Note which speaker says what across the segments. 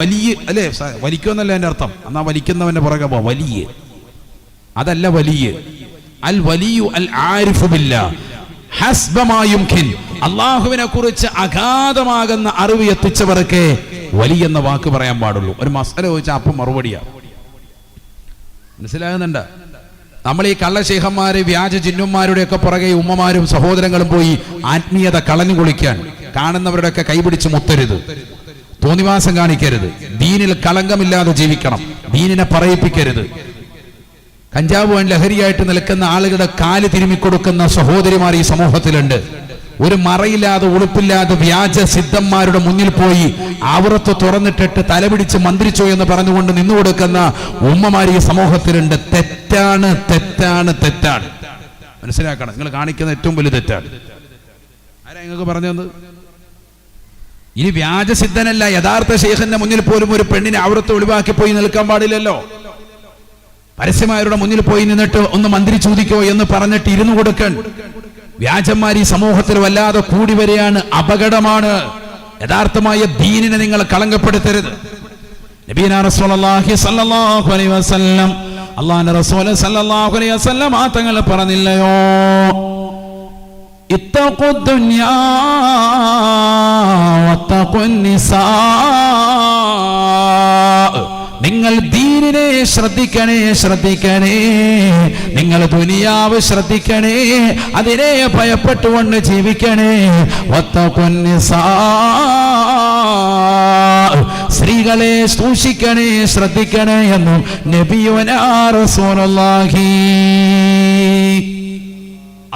Speaker 1: വലിയ അല്ലേ, വലിക്കുമെന്നല്ല എൻ്റെ അർത്ഥം. എന്നാ വലിക്കുന്നവന്റെ പുറകെ പോ. വലിയ അതല്ല വലിയ. അൽ വലിയു അൽ ആരിഫു ബില്ലാഹ് ഹസ്ബ മാ യുംകിൻ. അല്ലാഹുവിനെ കുറിച്ച് അഗാധമാകുന്ന അറിവ് എത്തിച്ചവർക്ക് വലിയ എന്ന വാക്ക് പറയാൻ പാടുള്ളൂ. ഒരു മസല ചോദിച്ചാൽ അപ്പം മറുപടിയാ. മനസ്സിലാകുന്നുണ്ട്? നമ്മൾ ഈ കള്ളശേഖന്മാര് വ്യാജ ജിന്നുമാരുടെ ഒക്കെ പുറകെ ഉമ്മമാരും സഹോദരങ്ങളും പോയി ആത്മീയത കളഞ്ഞു കുളിക്കാൻ കാണുന്നവരുടെ ഒക്കെ കൈപിടിച്ച് മുത്തരുത്, തോന്നിവാസം കാണിക്കരുത്, ദീനിൽ കളങ്കമില്ലാതെ ജീവിക്കണം, ദീനിനെ പറയിപ്പിക്കരുത്. കഞ്ചാവ് ലഹരിയായിട്ട് നിൽക്കുന്ന ആളുകളുടെ കാല് തിരുമിക്കൊടുക്കുന്ന സഹോദരിമാർ ഈ സമൂഹത്തിലുണ്ട്. ഒരു മറയില്ലാതെ ഉളുപ്പില്ലാതെ വ്യാജ സിദ്ധന്മാരുടെ മുന്നിൽ പോയി ആവറത്ത് തുറന്നിട്ടിട്ട് തലപിടിച്ച് മന്ത്രിച്ചോ എന്ന് പറഞ്ഞുകൊണ്ട് നിന്നു കൊടുക്കുന്ന ഉമ്മമാർ ഈ സമൂഹത്തിലുണ്ട്. തെറ്റാണ്, തെറ്റാണ്, തെറ്റാണ്. മനസ്സിലാക്കണം. നിങ്ങൾ കാണിക്കുന്ന ഏറ്റവും വലിയ തെറ്റാണ്. ആരാ നിങ്ങൾക്ക് പറഞ്ഞത്? ഇനി വ്യാജസിദ്ധനല്ല, യഥാർത്ഥ ശേഖന്റെ മുന്നിൽ പോലും ഒരു പെണ്ണിനെ അവിടുത്തെ ഒളിവാക്കി പോയി നിൽക്കാൻ പാടില്ലല്ലോ. പരസ്യമാരുടെ മുന്നിൽ പോയി നിന്നിട്ട് ഒന്ന് മന്ത്രി ചോദിക്കോ എന്ന് പറഞ്ഞിട്ട് ഇരുന്നു കൊടുക്കാൻ വ്യാജന്മാർ ഈ സമൂഹത്തിൽ വല്ലാതെ കൂടി വരികയാണ്. അപകടമാണ്. യഥാർത്ഥമായ ദീനിനെ നിങ്ങൾ കളങ്കപ്പെടുത്തരുത്. നബീന റസൂലുള്ളാഹി സ്വല്ലല്ലാഹു അലൈഹി വസല്ലം, അല്ലാഹുവിന്റെ റസൂൽ സ്വല്ലല്ലാഹു അലൈഹി വസല്ലം തങ്ങൾ പറഞ്ഞില്ലയോ, ഇത്തഖു ദുനിയാ വത്തഖു നിസാ. നിങ്ങൾ ദീനിനെ ശ്രദ്ധിക്കണേ, ശ്രദ്ധിക്കണേ. നിങ്ങൾ ദുനിയാവ് ശ്രദ്ധിക്കണേ, അതിനെ ഭയപ്പെട്ടുകൊണ്ട് ജീവിക്കണേ. വത്തഖു നിസാ, സ്ത്രീകളെ സൂക്ഷിക്കണേ, ശ്രദ്ധിക്കണേ എന്ന് നബിയുനാ റസൂലുള്ളാഹി.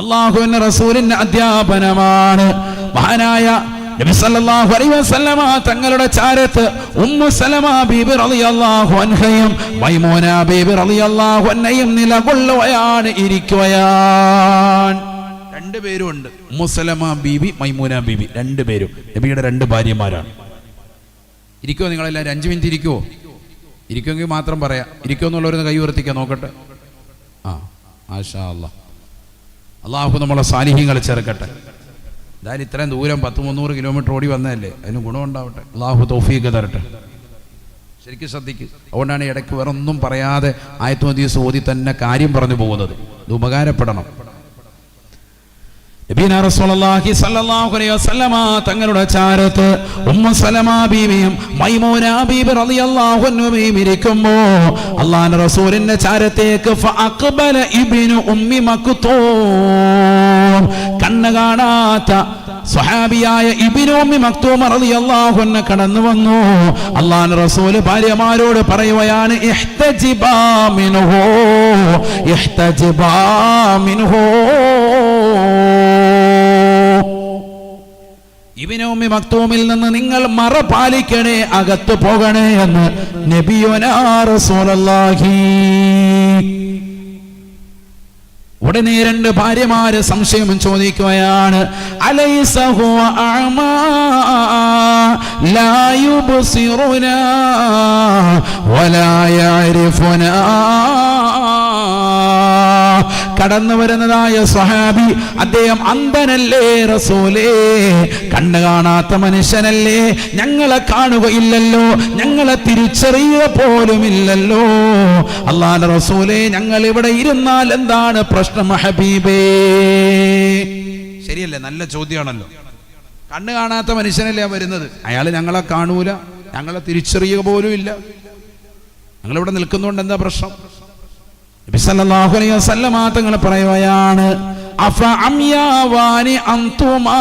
Speaker 1: അല്ലാഹുവിന്റെ റസൂലിന്റെ അധ്യാപനമാണ്. മഹാനായ നബി സല്ലല്ലാഹു അലൈഹി വസല്ലമ തങ്ങളുടെ ചാരത്ത് ഉമ്മു സലമ ബീബി റളിയല്ലാഹു അൻഹയും മൈമൂന ബീബി റളിയല്ലാഹു അൻഹയും നിലകൊള്ളുകയാണ്, ഇരിക്കുകയാണ്. രണ്ടുപേരും ഉണ്ട്. ഉമ്മു സലമ ബീബി, മൈമൂന ബീബി, രണ്ടുപേരും നബിയുടെ രണ്ട് ഭാര്യമാരാണ്. ഇരിക്കുമോ നിങ്ങളെല്ലാവരും? 5 മിനിറ്റ് ഇരിക്കുമോ? ഇരിക്കുമെങ്കിൽ മാത്രം പറയാം. ഇരിക്കുമെന്നുള്ളവരൊന്ന് കൈ ഉയർത്തിക്കാൻ നോക്കട്ടെ. മാഷാ അല്ലാഹ്. അള്ളാഹു നമ്മളെ സാലിഹ്യങ്ങളെ ചേർക്കട്ടെ. എന്തായാലും ഇത്രയും ദൂരം 100-300 കിലോമീറ്റർ ഓടി വന്നതല്ലേ, അതിന് ഗുണമുണ്ടാവട്ടെ. അള്ളാഹു തൗഫീഖ് തരട്ടെ. ശരിക്കും ശ്രദ്ധിക്കുക. അതുകൊണ്ടാണ് ഇടയ്ക്ക് വേറെ ഒന്നും പറയാതെ ആയത്തുൽ ഹദീസ് ഓതി തന്നെ കാര്യം പറഞ്ഞു പോകുന്നത്. ഇത് ഉപകാരപ്പെടണം. നബീന റസൂലുള്ളാഹി സ്വല്ലല്ലാഹു അലൈഹി വസല്ലമ തങ്ങളുടെ ചാരത്ത് ഉമ്മു സലമ ബീവിയും മൈമൂന ബീബി റളിയല്ലാഹു അൻഹയും ഇരിക്കുമ്പോൾ അല്ലാഹുവിന്റെ റസൂലിന്റെ ചാരത്തേക്ക് ഫഅഖബല ഇബ്നു ഉമ്മി മക്തൂം, കണ്ണ് കാണാത്ത സ്വഹാബിയായ ഇബ്നു ഉമ്മി മക്തൂം റളിയല്ലാഹു അൻഹു കടന്നു വന്നു. അല്ലാഹുവിന്റെ റസൂൽ ഭാര്യമാരോട് പറയുകയാണ്, ഇഹ്തജിബാ മിൻഹു, ഇഹ്തജിബാ മിൻഹു. ഇബ്നു ഉമ്മി മക്തൂമിൽ നിന്ന് നിങ്ങൾ മറ പാലിക്കണേ, അകത്ത് പോകണേ എന്ന് നബിയുനാ റസൂലുള്ളാഹി. ഉടനെ രണ്ട് ഭാര്യമാര് സംശയം ചോദിക്കുകയാണ്, അലൈസ ഹുവ അഅമാ ലാ യുബ്സിറുനാ വലാ യഅരിഫുനാ. കടന്നു വരുന്നതായ സ്വഹാബി, അദ്ദേഹം അന്ധനല്ലേ റസൂലേ? കണ്ണ് കാണാത്ത മനുഷ്യനല്ലേ? ഞങ്ങളെ കാണുകയില്ലല്ലോ, ഞങ്ങളെ തിരിച്ചറിയുക പോലുമില്ലല്ലോ. അല്ലാഹുവിന്റെ റസൂലേ, ഞങ്ങൾ ഇവിടെ ഇരുന്നാൽ എന്താണ് പ്രശ്നം ഹബീബേ? ശരിയല്ലേ? നല്ല ചോദ്യമാണല്ലോ. കണ്ണ് കാണാത്ത മനുഷ്യനല്ലേ വരുന്നത്, അയാൾ ഞങ്ങളെ കാണൂല, ഞങ്ങളെ തിരിച്ചറിയുക പോലും ഇല്ല, ഞങ്ങളിവിടെ നിൽക്കുന്നതുകൊണ്ട് എന്താ പ്രശ്നം? നബി സല്ലല്ലാഹു അലൈഹി വസല്ലമ തങ്ങൾ പറയുകയാണ്, അഫ അംയാവാനി അൻതുമാ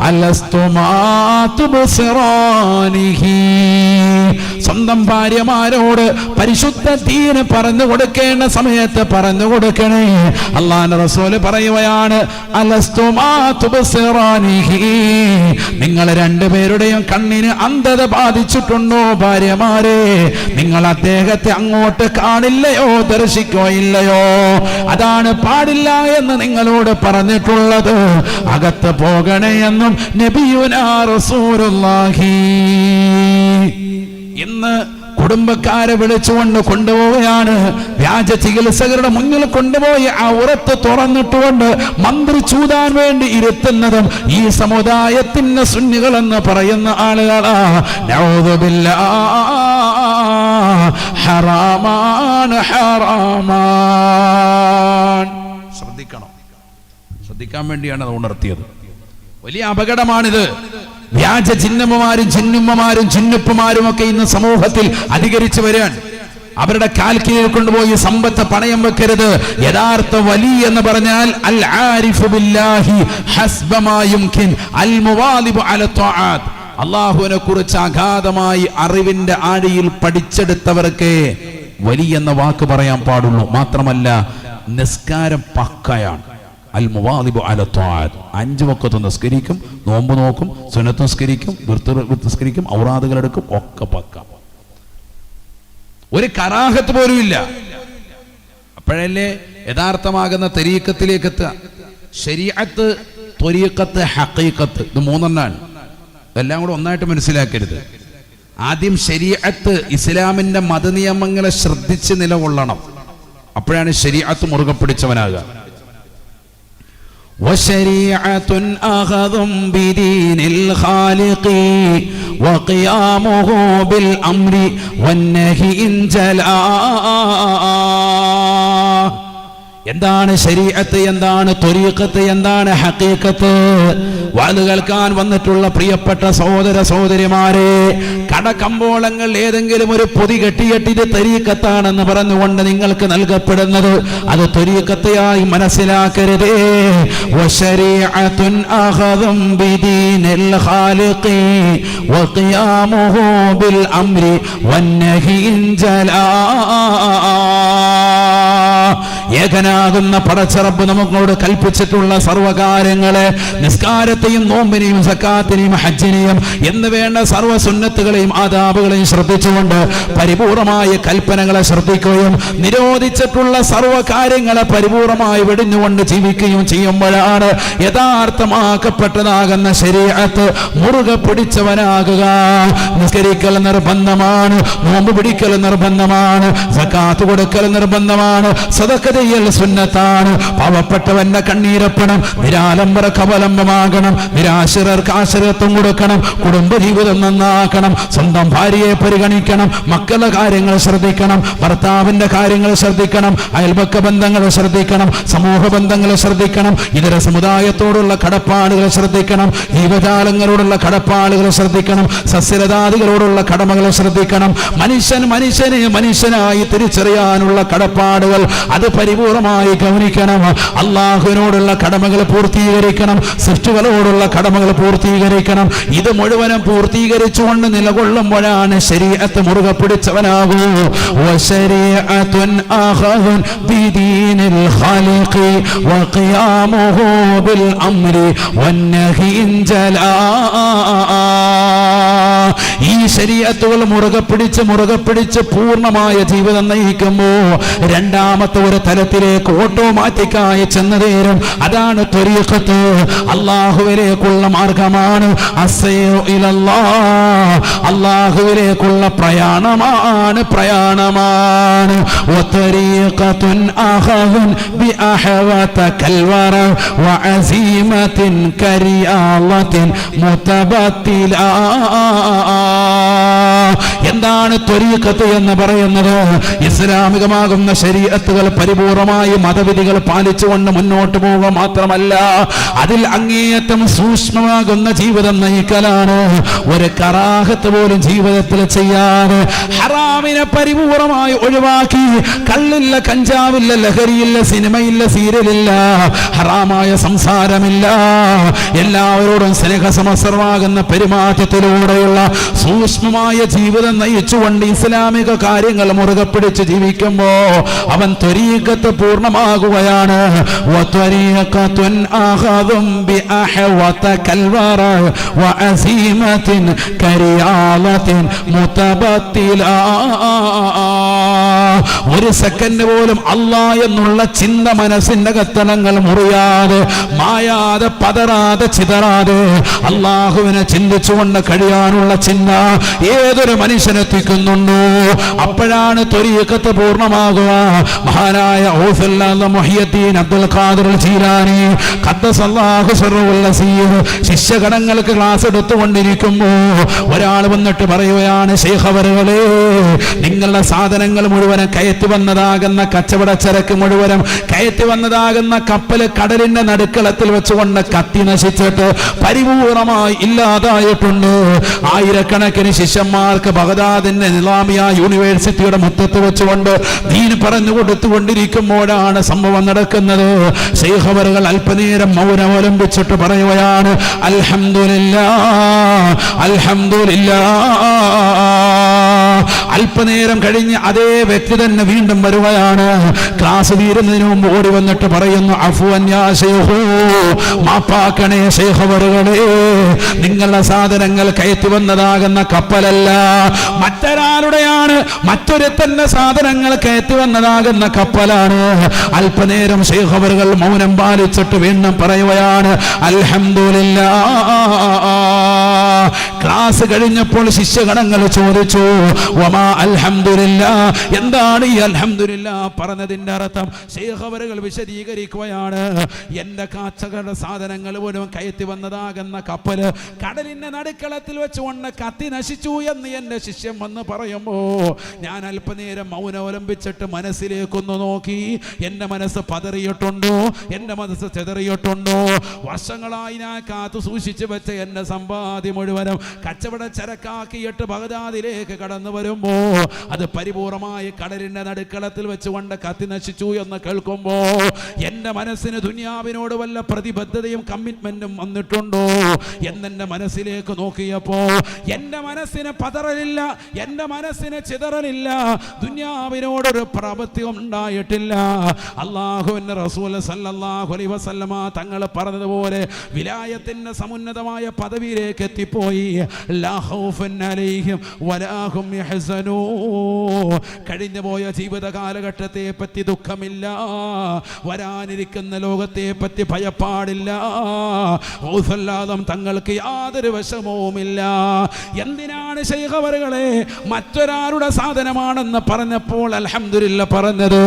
Speaker 1: അലസ്തുമാ തുബ്സിറാനിഹി. സ്വന്തം ഭാര്യമാരോട് പരിശുദ്ധ ദീന് പറഞ്ഞു കൊടുക്കേണ്ട സമയത്ത് പറഞ്ഞു കൊടുക്കണേ. അല്ലാഹുവിന്റെ റസൂൽ പറയുകയാണ്, അലസ്തുമാ തുബ്സിറാനിഹി. നിങ്ങൾ രണ്ടുപേരുടെയും കണ്ണിന് അന്ധത ബാധിച്ചിട്ടുണ്ടോ ഭാര്യമാരെ? നിങ്ങൾ അദ്ദേഹത്തെ അങ്ങോട്ട് കാണില്ലയോ, ദർശിക്കുകയില്ലയോ? അതാണ് പാടില്ല എന്ന് നിങ്ങളോട് പറഞ്ഞിട്ടുള്ളത്. അകത്ത് പോകണേ എന്നും നബിയുനാ റസൂലുള്ളാഹി. ഇന്ന് കുടുംബക്കാരെ വിളിച്ചുകൊണ്ട് കൊണ്ടുപോവുകയാണ്. വ്യാജ ചികിത്സകരുടെ മുന്നിൽ കൊണ്ടുപോയി ആ ഉറത്ത് തുറന്നിട്ടുകൊണ്ട് മന്ത്രി ചൂതാൻ വേണ്ടി ഇരുത്തുന്നതും ഈ സമുദായത്തിന്റെ സുന്നികൾ എന്ന് പറയുന്ന ആളുകളാ. നഊദു ബില്ലാഹ്, ഹറാമാണ്, ഹറാമാണ്. ശ്രദ്ധിക്കണം, ശ്രദ്ധിക്കാൻ വേണ്ടിയാണ് അത് ഉണർത്തിയത്. വലിയ അപകടമാണിത്. വ്യാജ ചിന്നമ്മമാരും ചിന്നുമ്മമാരും ചിന്നുപ്പമാരും ഒക്കെ ഇന്ന് സമൂഹത്തിൽ അധികരിച്ചു വരാൻ. അവരുടെ കാൽക്കീഴിൽ കൊണ്ടുപോയി സമ്പത്ത് പണയം വെക്കരുത്. യഥാർത്ഥ വലി എന്ന് പറഞ്ഞാൽ അൽ ആരിഫു ബില്ലാഹി ഹസ്ബമാ യുംകിൻ അൽ മുവാലിബു അല ത്വാഅത്ത്. അല്ലാഹുവിനെ കുറിച്ച് അഗാധമായി അറിവിന്റെ ആഴിയിൽ പഠിച്ചെടുത്തവർക്ക് വലി എന്ന വാക്ക് പറയാൻ പാടുള്ളൂ. മാത്രമല്ല നിസ്കാരം പക്കയാണ്. അൽ മുവാലിബു അല ത്വാഅത്ത്. 5 വഖത്ത് നിസ്കരിക്കും, നോമ്പ് നോക്കും, സുന്നത്ത് നിസ്കരിക്കും, നിസ്കരിക്കും, ഔറാദുകൾ എടുക്കും, ഒക്കെ പക്ക. ഒരു കറാഹത്ത് പോലും ഇല്ല. അപ്പോഴല്ലേ യഥാർത്ഥമാകുന്ന തരീഖത്തിലേക്ക് എത്തുക. ശരീഅത്ത്, ത്വരീഖത്ത്, ഹഖീഖത്ത്, ഇത് 3 എല്ലാം കൂടെ ഒന്നായിട്ട് മനസ്സിലാക്കരുത്. ആദ്യം ശരീഅത്ത്, ഇസ്ലാമിന്റെ മതനിയമങ്ങളെ ശ്രദ്ധിച്ച് നിലകൊള്ളണം. അപ്പോഴാണ് ശരീഅത്ത് മുറുകെ പിടിച്ചവനാകുക. وشريعة أخذ بدين الخالق وقيامه بالأمر والنهي إن جلا. എന്താണ് ശരീഅത്ത്, എന്താണ് ത്വരീഖത്ത്, എന്താണ് ഹഖീഖത്ത്? വാത് കേൾക്കാൻ വന്നിട്ടുള്ള പ്രിയപ്പെട്ട സഹോദര സഹോദരിമാരെ, കടകമ്പോളങ്ങൾ ഏതെങ്കിലും ഒരു പൊതി കെട്ടിയിട്ട് ത്വരീഖത്താണെന്ന് പറഞ്ഞുകൊണ്ട് നിങ്ങൾക്ക് നൽകപ്പെടുന്നത് അത് ത്വരീഖത്തായി മനസ്സിലാക്കരുതേ. വശരീഅത്തുൻ അഖദും ബിദീനിൽ ഖാലിഖി വഖിയാമുഹു ബിൽ അംരി വന്നഹി ഇൻ ജലാ. ഏകനാകുന്ന പടച്ചറബ് നമുക്കോട് കൽപ്പിച്ചിട്ടുള്ള സർവകാര്യങ്ങളെ, നിസ്കാരത്തെയും നോമ്പിനെയും സക്കാത്തിനെയും ഹജ്ജിനെയും എന്ന് വേണ്ട സർവ്വ സുന്നത്തുകളെയും ആദാബുകളെയും ശ്രദ്ധിച്ചുകൊണ്ട് പരിപൂർണമായ കൽപ്പനകളെ ശ്രദ്ധിക്കുകയും നിരോധിച്ചിട്ടുള്ള സർവ്വകാര്യങ്ങളെ പരിപൂർണമായി വെടിഞ്ഞുകൊണ്ട് ജീവിക്കുകയും ചെയ്യുമ്പോഴാണ് യഥാർത്ഥമാക്കപ്പെട്ടതാകുന്ന ശരീഅത്ത് മുറുകെ പിടിച്ചവനാകുക. നിസ്കരിക്കൽ നിർബന്ധമാണ്, നോമ്പ് പിടിക്കൽ നിർബന്ധമാണ്, സക്കാത്ത് കൊടുക്കൽ നിർബന്ധമാണ്, സദഖ ചെയ്യൽ സുന്നത്താണ്. പാവപ്പെട്ടവന്റെ കണ്ണീരപ്പണം, നിരാലംബർക്ക് അവലംബമാകണം, നിരാശ്രയർക്ക് ആശ്രയത്വം കൊടുക്കണം, കുടുംബജീവിതം നന്നാക്കണം, സ്വന്തം ഭാര്യയെ പരിഗണിക്കണം, മക്കളുടെ കാര്യങ്ങൾ ശ്രദ്ധിക്കണം, ഭർത്താവിന്റെ കാര്യങ്ങൾ ശ്രദ്ധിക്കണം, അയൽപക്ക ബന്ധങ്ങൾ ശ്രദ്ധിക്കണം, സമൂഹ ബന്ധങ്ങൾ ശ്രദ്ധിക്കണം, ഇതര സമുദായത്തോടുള്ള കടപ്പാടുകൾ ശ്രദ്ധിക്കണം, ജീവജാലങ്ങളോടുള്ള കടപ്പാടുകൾ ശ്രദ്ധിക്കണം, സസ്യലതാദികളോടുള്ള കടമകൾ ശ്രദ്ധിക്കണം. മനുഷ്യനെ മനുഷ്യനായി തിരിച്ചറിയാനുള്ള കടപ്പാടുകൾ അത് പരിപൂർണമായി ഗൗനിക്കണം. അള്ളാഹുവിനോടുള്ള കടമകൾ പൂർത്തീകരിക്കണം, സൃഷ്ടികളോടുള്ള കടമകൾ പൂർത്തീകരിക്കണം. ഇത് മുഴുവനും പൂർത്തീകരിച്ചുകൊണ്ട് നിലകൊള്ളുമ്പോഴാണ് ശരീഅത്ത് മുറുകെ പിടിച്ചവനാകൂ. വശരീഅത്തുൻ അഖദുൻ ബിദീനിൽ ഖാലിഖി വഖിയാമുഹു ബിൽ അംരി വന്നഹി ഇൻ ജലാ. ഈ ശരീഅത്തുകൾ മുറുകെ പിടിച്ച് പൂർണ്ണമായ ജീവിതം നയിക്കുമ്പോൾ രണ്ടാമത്തെ ഒരു തലത്തിലേക്ക് ഓട്ടോമാറ്റിക്കായി ചെന്നതേരും. അതാണ് ത്വരീഖത്ത്, അല്ലാഹുവിലേക്കുള്ള മാർഗമാണ്. അസ്സൈറു ഇലല്ലാഹ്, അല്ലാഹുവിലേക്കുള്ള പ്രയാണമാണ്. വത്വരീഖത്തുൻ അഖദുൻ ബിഅഹവത കൽവറ വഅസീമത്തിൻ കരിയാളത്തിൻ മുതബത്തിലാ. എന്താണ് ത്വരീഖത്ത് എന്ന് പറയുന്നത്? ഇസ്ലാമികമാകുന്ന ശരീഅത്തുകൾ പരിപൂർണമായി മതവിധികൾ പാലിച്ചുകൊണ്ട് മുന്നോട്ട് പോവുക മാത്രമല്ല, അതിൽ അങ്ങേയറ്റം സൂക്ഷ്മമാകുന്ന ജീവിതം നയിക്കലാണ്. ഒരു കറാഹത്ത് പോലും ജീവിതത്തിൽ ചെയ്യാതെ ഹറാമിനെ പരിപൂർണമായി ഒഴിവാക്കി, കള്ളില്ല, കഞ്ചാവില്ല, ലഹരിയില്ല, സിനിമയില്ല, സീരിയലില്ല, ഹറാമായ സംസാരമില്ല, എല്ലാവരോടും സ്നേഹസമസരമാകുന്ന പെരുമാറ്റത്തിലൂടെയുള്ള സൂക്ഷ്മമായ ജീവിതം നയിച്ചുകൊണ്ട് ഇസ്ലാമിക കാര്യങ്ങൾ മുറുകെ പിടിച്ച് ജീവിക്കുമ്പോ അവൻ ത്വരീഖത്ത് പൂർണ്ണമാകുകയാണ്. വത്വരീഖത്തുൻ അഖദും ബിഅഹവത കൽവറ വഅസീമത്തിൻ കരിയാളത്തിൻ മുതബത്തിലാ. ഒരു സെക്കൻഡ് പോലും അല്ലാ എന്നുള്ള ചിന്ത മനസ്സിന്റെ കത്തണങ്ങൾ മുറിയാതെ, മായാതെ, പതറാതെ, ചിതറാതെ അള്ളാഹുവിനെ ചിന്തിച്ചുകൊണ്ട് കഴിയാനുള്ള ചിന്ത ഏതൊരു മനുഷ്യനെത്തിക്കുന്നുണ്ടോ അപ്പോഴാണ് ത്വരീഖത്ത് പൂർണ്ണമാകുക. മഹാനായ മുഹ്യിദ്ദീൻ അബ്ദുൽ ഖാദിർ ജീലാനി ഖദ്ദസല്ലാഹു സിർറഹുൽ അസീർ ശിഷ്യഗണങ്ങൾക്ക് ക്ലാസ് എടുത്തുകൊണ്ടിരിക്കുമ്പോ ഒരാൾ വന്നിട്ട് പറയുകയാണ്, ശൈഖ് അവറുകളെ, നിങ്ങളുടെ സാധനങ്ങൾ മുഴുവനും കയറ്റി വന്നതാകുന്ന കച്ചവട ചരക്ക് മുഴുവനും കയറ്റി വന്നതാകുന്ന കപ്പല് കടലിന്റെ നടുക്കളത്തിൽ വെച്ചുകൊണ്ട് കത്തി നശിച്ചിട്ട് പരിപൂർണമായി ഇല്ലാതായിട്ടുണ്ട്. ആയിരക്കണക്കിന് ശിഷ്യന്മാർക്ക് ബഗ്ദാദിന്റെ നിസാമിയ യൂണിവേഴ്സിറ്റിയുടെ മുറ്റത്ത് വെച്ചുകൊണ്ട് ദീൻ പറഞ്ഞു കൊടുത്തുകൊണ്ടിരിക്കുമ്പോഴാണ് സംഭവം നടക്കുന്നത്. ശൈഖ് അവറുകൾ അല്പനേരം മൗനം അവലംബിച്ചിട്ട് പറയുകയാണ്, അൽഹംദുലില്ലാഹ്, അൽഹംദുലില്ലാഹ്. അല്പനേരം കഴിഞ്ഞ് അതേ വ്യക്തി തന്നെ വീണ്ടും വരുകയാണ്. ക്ലാസ് തീരുന്നതിന് മുമ്പ് ഓടി വന്നിട്ട് പറയുന്നു, അഫ്വൻ യാ ശൈഖ്, മാപ്പാക്കണേ ശൈഖ് അവറുകളെ, നിങ്ങളുടെ സാധനങ്ങൾ കയറ്റി വന്നതാകുന്ന കപ്പലല്ല, മറ്റൊരാളുടെയാണ്, മറ്റൊരുത്തന്റെ സാധനങ്ങൾ കയറ്റി വന്നതാകുന്ന കപ്പലാണ്. അല്പനേരം ശൈഖ് അവറുകൾ മൗനം പാലിച്ചിട്ട് വീണ്ടും പറയുകയാണ്, അൽഹംദുലില്ലാഹ്. ക്ലാസ് കഴിഞ്ഞപ്പോൾ ശിഷ്യഗണങ്ങൾ ചോദിച്ചു, വമാ അൽഹംദുലില്ലാഹ്, എന്താണ് ഈ അൽഹംദുലില്ലാഹ് പറഞ്ഞതിന്റെ അർത്ഥം? ശൈഖ് അവറുകൾ വിശദീകരിക്കുകയാണ്, എന്റെ കച്ചവട സാധനങ്ങൾ പോലും കയറ്റി വന്നതാകുന്ന കപ്പല് കടലിന്റെ നടുക്കളത്തിൽ വെച്ചുകൊണ്ട് കത്തി നശിച്ചു എന്ന് എന്റെ ശിഷ്യൻ വന്ന് പറയുമ്പോ ഞാൻ അല്പനേരം മൗനം അവലംബിച്ചിട്ട് മനസ്സിലേക്കൊന്ന് നോക്കി. എന്റെ മനസ്സ് പതറിയിട്ടുണ്ടോ? എന്റെ മനസ്സ് ചെതറിയിട്ടുണ്ടോ? വർഷങ്ങളായി ഞാൻ കാത്തു സൂക്ഷിച്ചു വെച്ച എന്റെ സമ്പാദ്യം മുഴുവനും കച്ചവട ചരക്കാക്കിയിട്ട് ബഗ്ദാദിലേക്ക് കടന്നു വരുമ്പോ അത് പരിപൂർണമായി കടലിന്റെ നടുക്കളത്തിൽ വെച്ചുകൊണ്ട് കത്തി നശിച്ചു എന്ന് കേൾക്കുമ്പോ എന്റെ മനസ്സിന് ദുനിയാവിനോട് വല്ല പ്രതിബദ്ധതയും കമ്മിറ്റ്മെന്റും വന്നിട്ടുണ്ടോ എന്നെന്റെ മനസ്സിലേക്ക് നോക്കിയപ്പോ എന്റെ മനസ്സിന് പതറലില്ല, എന്റെ മനസ്സിന് ചിതറലില്ല, ദുനിയാവിനോടൊരു പ്രവൃത്തിയും ഉണ്ടായിട്ടില്ല. അല്ലാഹുവിന്റെ റസൂൽ സല്ലല്ലാഹു അലൈഹി വസല്ലമ തങ്ങൾ പറഞ്ഞതുപോലെ വിലായത്തിന്റെ സമുന്നതമായ പദവിയിലേക്ക് എത്തിപ്പോയി. ലാ ഖൗഫൻ അലൈഹിം വലാ ഹും യഹ്സനൂൻ. കഴിഞ്ഞുപോയ ജീവിത കാലഘട്ടത്തെ പറ്റി ദുഃഖമില്ല, വരാനിരിക്കുന്ന ലോകത്തെ പറ്റി ഭയപ്പാടില്ല. ഔസല്ലാദം തങ്ങൾക്ക് യാതൊരു വിഷമവുമില്ല. എന്തിനാണ് ശൈഖ് അവറുകളെ മറ്റൊരാളുടെ സാധനമാണെന്ന് പറഞ്ഞപ്പോൾ അൽഹംദുലില്ലാഹ് പറഞ്ഞത്?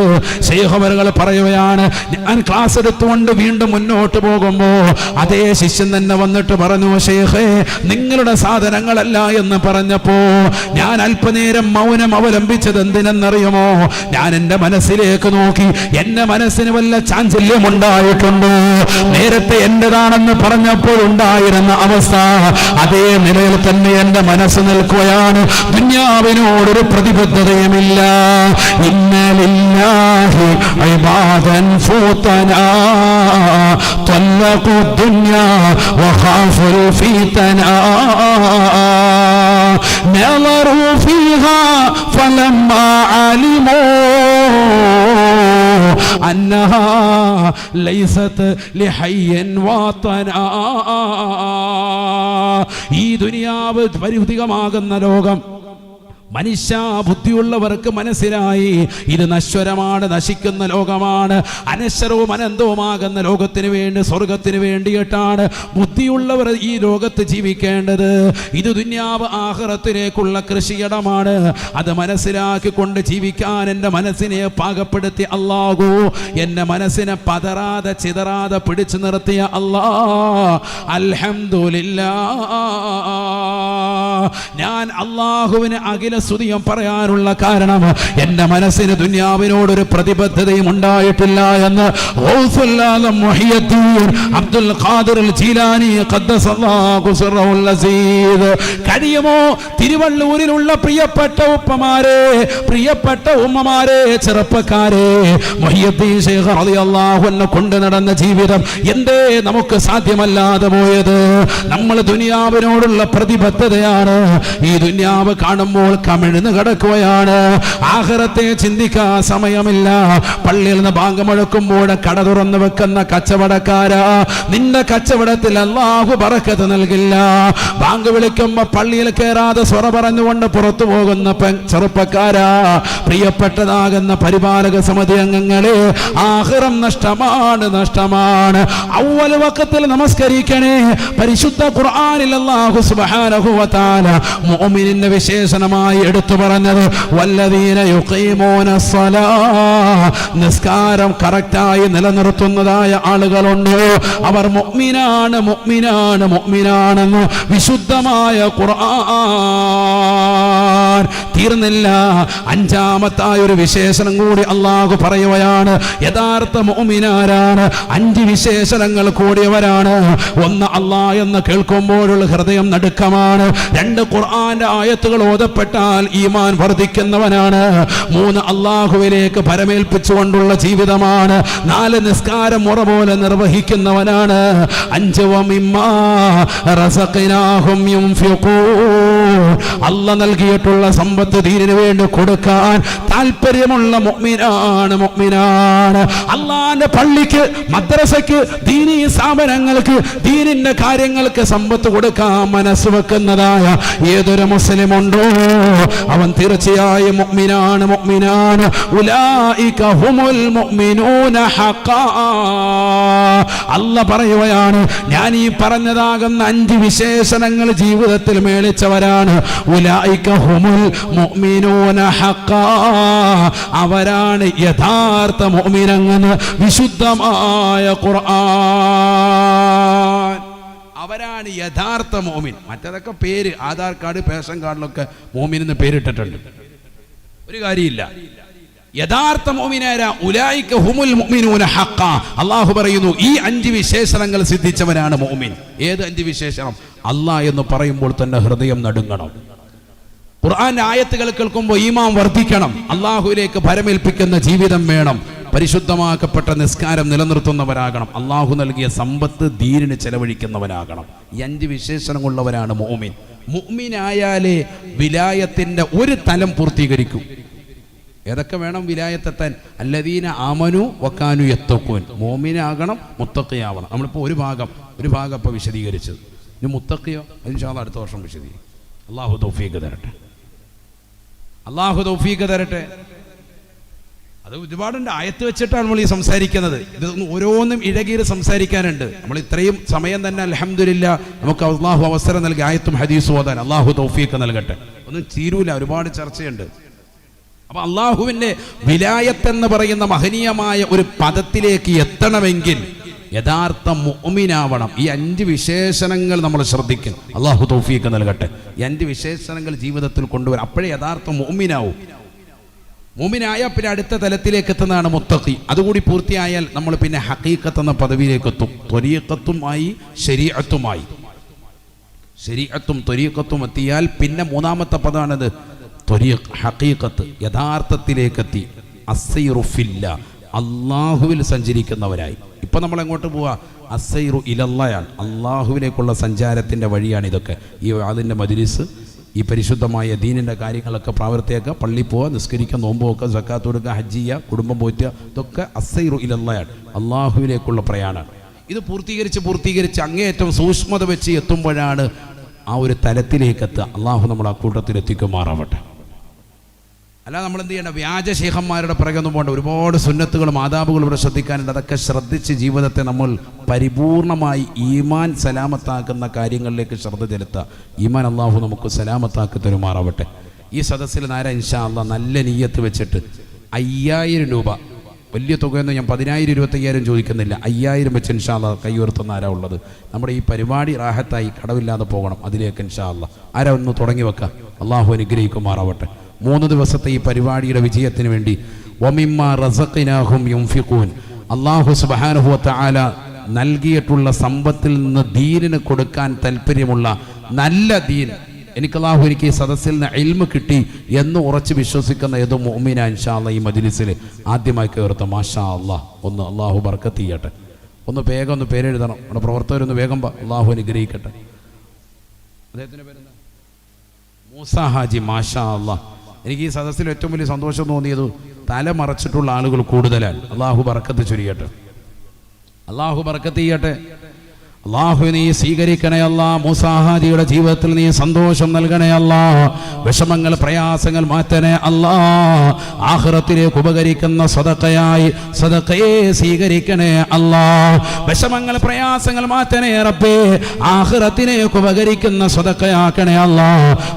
Speaker 1: ശൈഖ് അവറുകൾ പറയുകയാണ്, ഞാൻ ക്ലാസ് എടുത്തുകൊണ്ട് വീണ്ടും മുന്നോട്ട് പോകുമ്പോ അതേ ശിഷ്യൻ തന്നെ വന്നിട്ട് പറഞ്ഞു, ശൈഖേ, നിങ്ങളുടെ സാധനങ്ങളല്ല എന്ന് പറഞ്ഞപ്പോ ഞാൻ അല്പനേരം മൗനം അവലംബിച്ചത് എന്തിനെന്നറിയുമോ? ഞാൻ എന്റെ മനസ്സിലേക്ക് നോക്കി. എന്റെ മനസ്സിന് വല്ല ചാഞ്ചല്യം ഉണ്ടായിട്ടുണ്ടോ? നേരത്തെ എന്റേതാണെന്ന് പറഞ്ഞപ്പോൾ ഉണ്ടായിരുന്ന അവസ്ഥ അതേ നിലയിൽ തന്നെ എന്റെ മനസ്സ് നിൽക്കുകയാണ്. ദുനിയാവിനോടൊരു പ്രതിബദ്ധതയുമില്ല. ഇന്ന ലില്ലാഹി ഇബാദൻ ഫൂതനാ തല്ലഖു ദുനിയാ വഖാഫുൽ ഫീതനാ നളറു ഫീഹാ ഫലമ്മാ അലിമൂ അന്നഹാ ലൈസത് ലിഹയ്യിൻ വാതനാ. ഈ ദുനിയാവ് പരിധികമാകുന്ന ലോകം മനുഷ്യ ബുദ്ധിയുള്ളവർക്ക് മനസ്സിലായി ഇത് നശ്വരമാണ്, നശിക്കുന്ന ലോകമാണ്. അനശ്വരവും അനന്തവുമാകുന്ന ലോകത്തിന് വേണ്ടി, സ്വർഗത്തിന് വേണ്ടിയിട്ടാണ് ബുദ്ധിയുള്ളവർ ഈ ലോകത്ത് ജീവിക്കേണ്ടത്. ഇത് ദുനിയാവ് ആഖിറത്തിലേക്കുള്ള കൃഷിയിടമാണ്. അത് മനസ്സിലാക്കിക്കൊണ്ട് ജീവിക്കാൻ എൻ്റെ മനസ്സിനെ പാകപ്പെടുത്തി അല്ലാഹു എൻ്റെ മനസ്സിനെ പതറാതെ ചിതറാതെ പിടിച്ചു നിർത്തിയ അല്ലാഹ്, അൽഹംദുലില്ലാഹ്. ഞാൻ അല്ലാഹുവിന് അഖില സ്തുതിയും പറയാനുള്ള കാരണം എന്റെ മനസ്സിന് ദുനിയാവിനോടൊരു പ്രതിബദ്ധതയും ഉണ്ടായിട്ടില്ല എന്ന് മുഹ്യിദ്ദീൻ അബ്ദുൽ ഖാദിർ ജീലാനി ഖദ്ദസല്ലാഹു സിർറഹുൽ അസീസ്. കഴിയുമോ തിരുവള്ളൂരിലുള്ള പ്രിയപ്പെട്ട ഉപ്പമാരെ, പ്രിയപ്പെട്ട ഉമ്മമാരെ, ചെറുപ്പക്കാരെ, മുഹ്യിദ്ദീൻ ശൈഖ് റളിയല്ലാഹു അൻഹു കൊണ്ട് നടന്ന ജീവിതം എന്തേ നമുക്ക് സാധ്യമല്ലാതെ പോയത്? നമ്മൾ ദുനിയാവിനോടുള്ള പ്രതിബദ്ധതയാണ് കിടക്കുകയാണ്. ഈ ദുനിയാവ് കാണുമ്പോൾ കമിഴ്ന്ന് കിടക്കുകയാണ്. ആഖിറത്തെ ചിന്തിക്കാൻ സമയമില്ല. പള്ളിയിൽ നിന്ന് ബാങ്ക് മുഴക്കുമ്പോൾ കട തുറന്നു വെക്കുന്ന കച്ചവടക്കാരാ, നിന്റെ കച്ചവടത്തിൽ അല്ലാഹു ബറക്കത്ത് നൽകില്ല. ബാങ്ക് വിളിക്കുമ്പോ പള്ളിയിൽ കയറാതെ സ്വറ പറഞ്ഞുകൊണ്ട് പുറത്തു പോകുന്ന ചെറുപ്പക്കാരാ, പ്രിയപ്പെട്ടതാകുന്ന പരിപാലക സമിതി അംഗങ്ങളെ, ആഖിറം നഷ്ടമാണ്, നഷ്ടമാണ്. അവ്വൽ വഖത്തിൽ നമസ്കരിക്കണേ. പരിശുദ്ധ ഖുർആനിൽ അല്ലാഹു സുബ്ഹാനഹു വ തആല മുഅ്മിനിന്റെ വിശേഷണമായി എടുത്തു പറഞ്ഞത് വല്ലദീന യുഖീമൂന സ്വലാഹ്, നിസ്കാരം കറക്റ്റായി നിലനിർത്തുന്നതായ ആളുകളുണ്ട്, അവർ മുഅ്മിനാണ്, മുഅ്മിനാണ്, മുഅ്മിനാണെന്ന് വിശുദ്ധമായ ഖുർആൻ. തീർന്നില്ല, അഞ്ചാമത്തായ ഒരു വിശേഷണം കൂടി അല്ലാഹു പറയുകയാണ്. യഥാർത്ഥ മുഅ്മിനാരാണ്? 5 വിശേഷണങ്ങൾ കൂടിയവരാണ്. 1, അല്ലാഹ് എന്ന് കേൾക്കുമ്പോഴുള്ള ഹൃദയം നടുക്കമാണ്. 2, ഖുർആന്റെ ആയത്തുകൾ ഓതപ്പെട്ടാൽ ഈമാൻ വർദ്ധിക്കുന്നവനാണ്. 3, അല്ലാഹുവിലേക്ക് പരമേൽപ്പിച്ചുകൊണ്ടുള്ള ജീവിതമാണ്. 4, നിസ്കാരം മുറ പോലെ നിർവഹിക്കുന്നവനാണ്. 5, വമിമ്മാ റസഖ്നാഹും യുൻഫിഖൂൻ, അല്ലാഹ് നൽകിയിട്ടുള്ള സമ്പത്ത് ദീനിനു വേണ്ടി കൊടുക്കാൻ താല്പര്യമുള്ള മുഅ്മിനാണ്, മുഅ്മിനാണ്. അല്ലാഹുവിന്റെ പള്ളിക്ക്, മദ്രസയ്ക്ക്, ദീനീ സ്ഥാപനങ്ങൾക്ക്, ദീനിന്റെ കാര്യങ്ങൾക്ക് സമ്പത്ത് കൊടുക്കാൻ മനസ്സ് വെക്കുന്നതായ ഏതൊരു മുസ്ലിമുണ്ടോ അവൻ തീർച്ചയായും മുഅ്മിനാണ്, മുഅ്മിനാണ്. ഉലൈക ഹുമുൽ മുഅ്മിനൂന ഹഖാ. അല്ലാഹ് പറയുകയാണ്, ഞാൻ ഈ പറഞ്ഞതാകുന്ന 5 വിശേഷണങ്ങൾ ജീവിതത്തിൽ മേളിച്ചവരാണ്. ഉലൈക ഹുമുൽ മുഅ്മിനൂന ഹഖാ, അവരാണ് യഥാർത്ഥ മുഅ്മിനെന്ന് വിശുദ്ധമായ ഖുർആൻ. അവരാണ് യഥാർത്ഥ മുഅ്മിൻ. മറ്റതൊക്കെ പേര്, ആധാർ കാർഡ്, റേഷൻ കാർഡിലൊക്കെ മുഅ്മിൻ എന്ന് പേരിട്ടിട്ടുണ്ട്. ഒരു കാര്യമില്ല. യഥാർത്ഥ മുഅ്മിനാരാ? ഉലൈക ഹുമുൽ മുഅ്മിനൂന ഹഖാ. അല്ലാഹു പറയുന്നു, ഈ 5 വിശേഷണങ്ങൾ സിദ്ധിച്ചവനാണ് മുഅ്മിൻ. ഏത് 5 വിശേഷണം? അല്ലാഹ് എന്ന് പറയുമ്പോൾ തന്നെ ഹൃദയം നടുങ്ങണം. ഖുർആന്റെ ആയത്തുകൾ കേൾക്കുമ്പോൾ ഈമാൻ വർദ്ധിക്കണം. അല്ലാഹുവിലേക്ക് പരമേൽപ്പിക്കുന്ന ജീവിതം വേണം. പരിശുദ്ധമാക്കപ്പെട്ട നിസ്കാരം നിലനിർത്തുന്നവരാകണം. അല്ലാഹു നൽകിയ സമ്പത്ത് ദീനിന് ചെലവഴിക്കുന്നവരാകണം. ഈ 5 വിശേഷണങ്ങളുള്ളവരാണ് മുഅ്മിൻ. മുഅ്മിനായാലേ വിലായത്തിന്റെ ഒരു തലം പൂർത്തീകരിക്കും. ഏതൊക്കെ വേണം വിലായത്തെത്താൻ? അല്ലദീന ആമനു വകാനു യത്തഖൂൻ. മുഅ്മിനാകണം, മുത്തഖിയാവണം. നമ്മളിപ്പോൾ ഒരു ഭാഗം ഇപ്പോൾ വിശദീകരിച്ചത്. ഇനി മുത്തഖിയോ ഇൻഷാ അല്ലാഹ് അടുത്ത വർഷം വിശദീകരിക്കും. അല്ലാഹു തൗഫീഖ് തരട്ടെ, അല്ലാഹു തൗഫീഖ് തരട്ടെ. അത് ഒരുപാടുണ്ട്. ആയത്ത് വെച്ചിട്ടാണ് നമ്മൾ ഈ സംസാരിക്കുന്നത്. ഇതൊന്നും ഓരോന്നും ഇഴകീര് സംസാരിക്കാനുണ്ട്. നമ്മൾ ഇത്രയും സമയം തന്നെ അൽഹംദുലില്ലാ നമുക്ക് അല്ലാഹു അവസരം നൽകി ആയത്തും ഹദീസും ഓതാൻ. അല്ലാഹു തൗഫീഖ് നൽകട്ടെ. ഒന്നും തീരൂല, ഒരുപാട് ചർച്ചയുണ്ട്. അപ്പൊ അല്ലാഹുവിന്റെ വിലായത്ത് എന്ന് പറയുന്ന മഹനീയമായ ഒരു പദത്തിലേക്ക് എത്തണമെങ്കിൽ യഥാർത്ഥ മുഅ്മിനാവണം. ഈ 5 വിശേഷണങ്ങൾ നമ്മൾ ശ്രദ്ധിക്കും. അല്ലാഹു തൗഫീഖ് നൽകട്ടെ. ഈ 5 വിശേഷണങ്ങൾ ജീവിതത്തിൽ കൊണ്ടുവരും. അപ്പോഴേ യഥാർത്ഥ മുഅ്മിനാവും. മുഅ്മിനായ പിന്നെ അടുത്ത തലത്തിലേക്ക് എത്തുന്നതാണ് മുത്തഖി. അതുകൂടി പൂർത്തിയായാൽ നമ്മൾ പിന്നെ ഹഖീഖത്ത് എന്ന പദവിയിലേക്ക് എത്തും. ത്വരീഖത്തുമായി ശരീഅത്തുമായി, ശരീഅത്തും ത്വരീഖത്തും എത്തിയാൽ പിന്നെ 3ാമത്തെ പദമാണത് ത്വരീഖ്, ഹഖീഖത്ത്, യഥാർത്ഥത്തിലേക്കെത്തി. അസ്സൈറു ഫില്ലാ, അല്ലാഹുവിൽ സഞ്ചരിക്കുന്നവരായി. ഇപ്പം നമ്മൾ എങ്ങോട്ട് പോവാ? അസ്സൈറു ഇലല്ലാഹ്, അല്ലാഹുവിലേക്കുള്ള സഞ്ചാരത്തിൻ്റെ വഴിയാണ് ഇതൊക്കെ. ഈ അതിൻ്റെ മജ്ലിസ്, ഈ പരിശുദ്ധമായ ദീനിൻ്റെ കാര്യങ്ങളൊക്കെ പ്രാവർത്തിയാക്കുക, പള്ളി പോവുക, നിസ്കരിക്കുക, നോമ്പ് വെക്കുക, സക്കാത്ത് കൊടുക്കുക, ഹജ്ജ് ചെയ്യുക, കുടുംബം പോറ്റുക, ഇതൊക്കെ അസ്സൈറു ഇലല്ലാഹ്, അല്ലാഹുവിലേക്കുള്ള പ്രയാണമാണ്. ഇത് പൂർത്തീകരിച്ച് അങ്ങേയറ്റം സൂക്ഷ്മത വെച്ച് എത്തുമ്പോഴാണ് ആ ഒരു തലത്തിലേക്ക് എത്തുക. അല്ലാഹു നമ്മൾ ആ കൂട്ടത്തിൽ എത്തിക്കുമാറാവട്ടെ. അല്ലാതെ നമ്മൾ എന്ത് ചെയ്യേണ്ട? വ്യാജ ശൈഖന്മാരുടെ പിറകെ ഒന്നും പോകേണ്ട. ഒരുപാട് സുന്നത്തുകളും ആദാബുകളും ഇവിടെ ശ്രദ്ധിക്കാനുണ്ട്. അതൊക്കെ ശ്രദ്ധിച്ച് ജീവിതത്തെ നമ്മൾ പരിപൂർണമായി ഈമാൻ സലാമത്താക്കുന്ന കാര്യങ്ങളിലേക്ക് ശ്രദ്ധ ചെലുത്തുക. ഈമാൻ അല്ലാഹു നമുക്ക് സലാമത്താക്കി തരുമാറാവട്ടെ. ഈ സദസ്സിൽ നാരാ ഇൻഷാ അല്ലാഹ് നല്ല നിയ്യത്ത് വെച്ചിട്ട് 5000 രൂപ, വലിയ തുകയൊന്നും ഞാൻ 10,000 25,000 ചോദിക്കുന്നില്ല, 5000 വെച്ച് ഇൻഷാ അല്ലാഹ് കൈ ഉയർത്തുന്ന ആരാ ഉള്ളത്? നമ്മുടെ ഈ പരിപാടി റാഹത്തായി കടവില്ലാതെ പോകണം. അതിലേക്ക് ഇൻഷാ അല്ലാഹ് ആരാ ഒന്ന് തുടങ്ങി വെക്കുക. അല്ലാഹു അനുഗ്രഹിക്കുമാറാവട്ടെ. 3 ദിവസത്തെ ഈ പരിപാടിയുടെ വിജയത്തിന് വേണ്ടി വമിമ്മാ റസഖ്നാഹും യുൻഫിഖൂൻ, അല്ലാഹു സുബ്ഹാനഹു വ തആല നൽകിയിട്ടുള്ള സമ്പത്തിൽ നിന്ന് ദീനിന് കൊടുക്കാൻ താല്പര്യമുള്ള നല്ല ദീൻ, എനിക്ക് ഈ സദസ്സിൽ നിന്ന് ഇൽമ് കിട്ടി എന്ന് ഉറച്ച് വിശ്വസിക്കുന്ന ഏതോ മുഅ്മിന ഇൻഷാ അല്ലാഹ് ഈ മജ്ലിസിൽ ആദ്യമായി കയറുത്ത മാഷാ അല്ലാഹ് ഒന്ന് അല്ലാഹു ബർക്കത്ത് ചെയ്യട്ടെ. ഒന്ന് വേഗം ഒന്ന് പേരെഴുതണം. നമ്മുടെ പ്രവർത്തകരൊന്ന് വേഗം അല്ലാഹു അനുഗ്രഹിക്കട്ടെ. അദ്ദേഹത്തിൻ്റെ പേരെന്താ? മൂസ ഹാജി, മാഷാ അല്ലാ. എനിക്ക് ഈ സദസ്സിൽ ഏറ്റവും വലിയ സന്തോഷം തോന്നിയത് തല മറച്ചിട്ടുള്ള ആളുകൾ കൂടുതലാണ്. അള്ളാഹു ബർക്കത്ത് ചൊരിയട്ടെ, അള്ളാഹു ബർക്കത്ത് ചെയ്യട്ടെ. അള്ളാഹു നീ സ്വീകരിക്കണേ അല്ലാ. മൂസാ ഹാജിയുടെ ജീവിതത്തിൽ നീ സന്തോഷം നൽകണേ അല്ലാ. വിഷമങ്ങൾ പ്രയാസങ്ങൾ മാറ്റണേ അല്ലാ. ആഖിറത്തിലേക്ക് ഉപകരിക്കുന്ന സദഖയായി സദഖയെ സ്വീകരിക്കണേ അല്ലാ. വിഷമങ്ങൾ പ്രയാസങ്ങൾ മാറ്റണേ റബ്ബേ. ആഖിറത്തിലേക്ക് ഉപകരിക്കുന്ന സദഖയാക്കണേ അല്ലാ.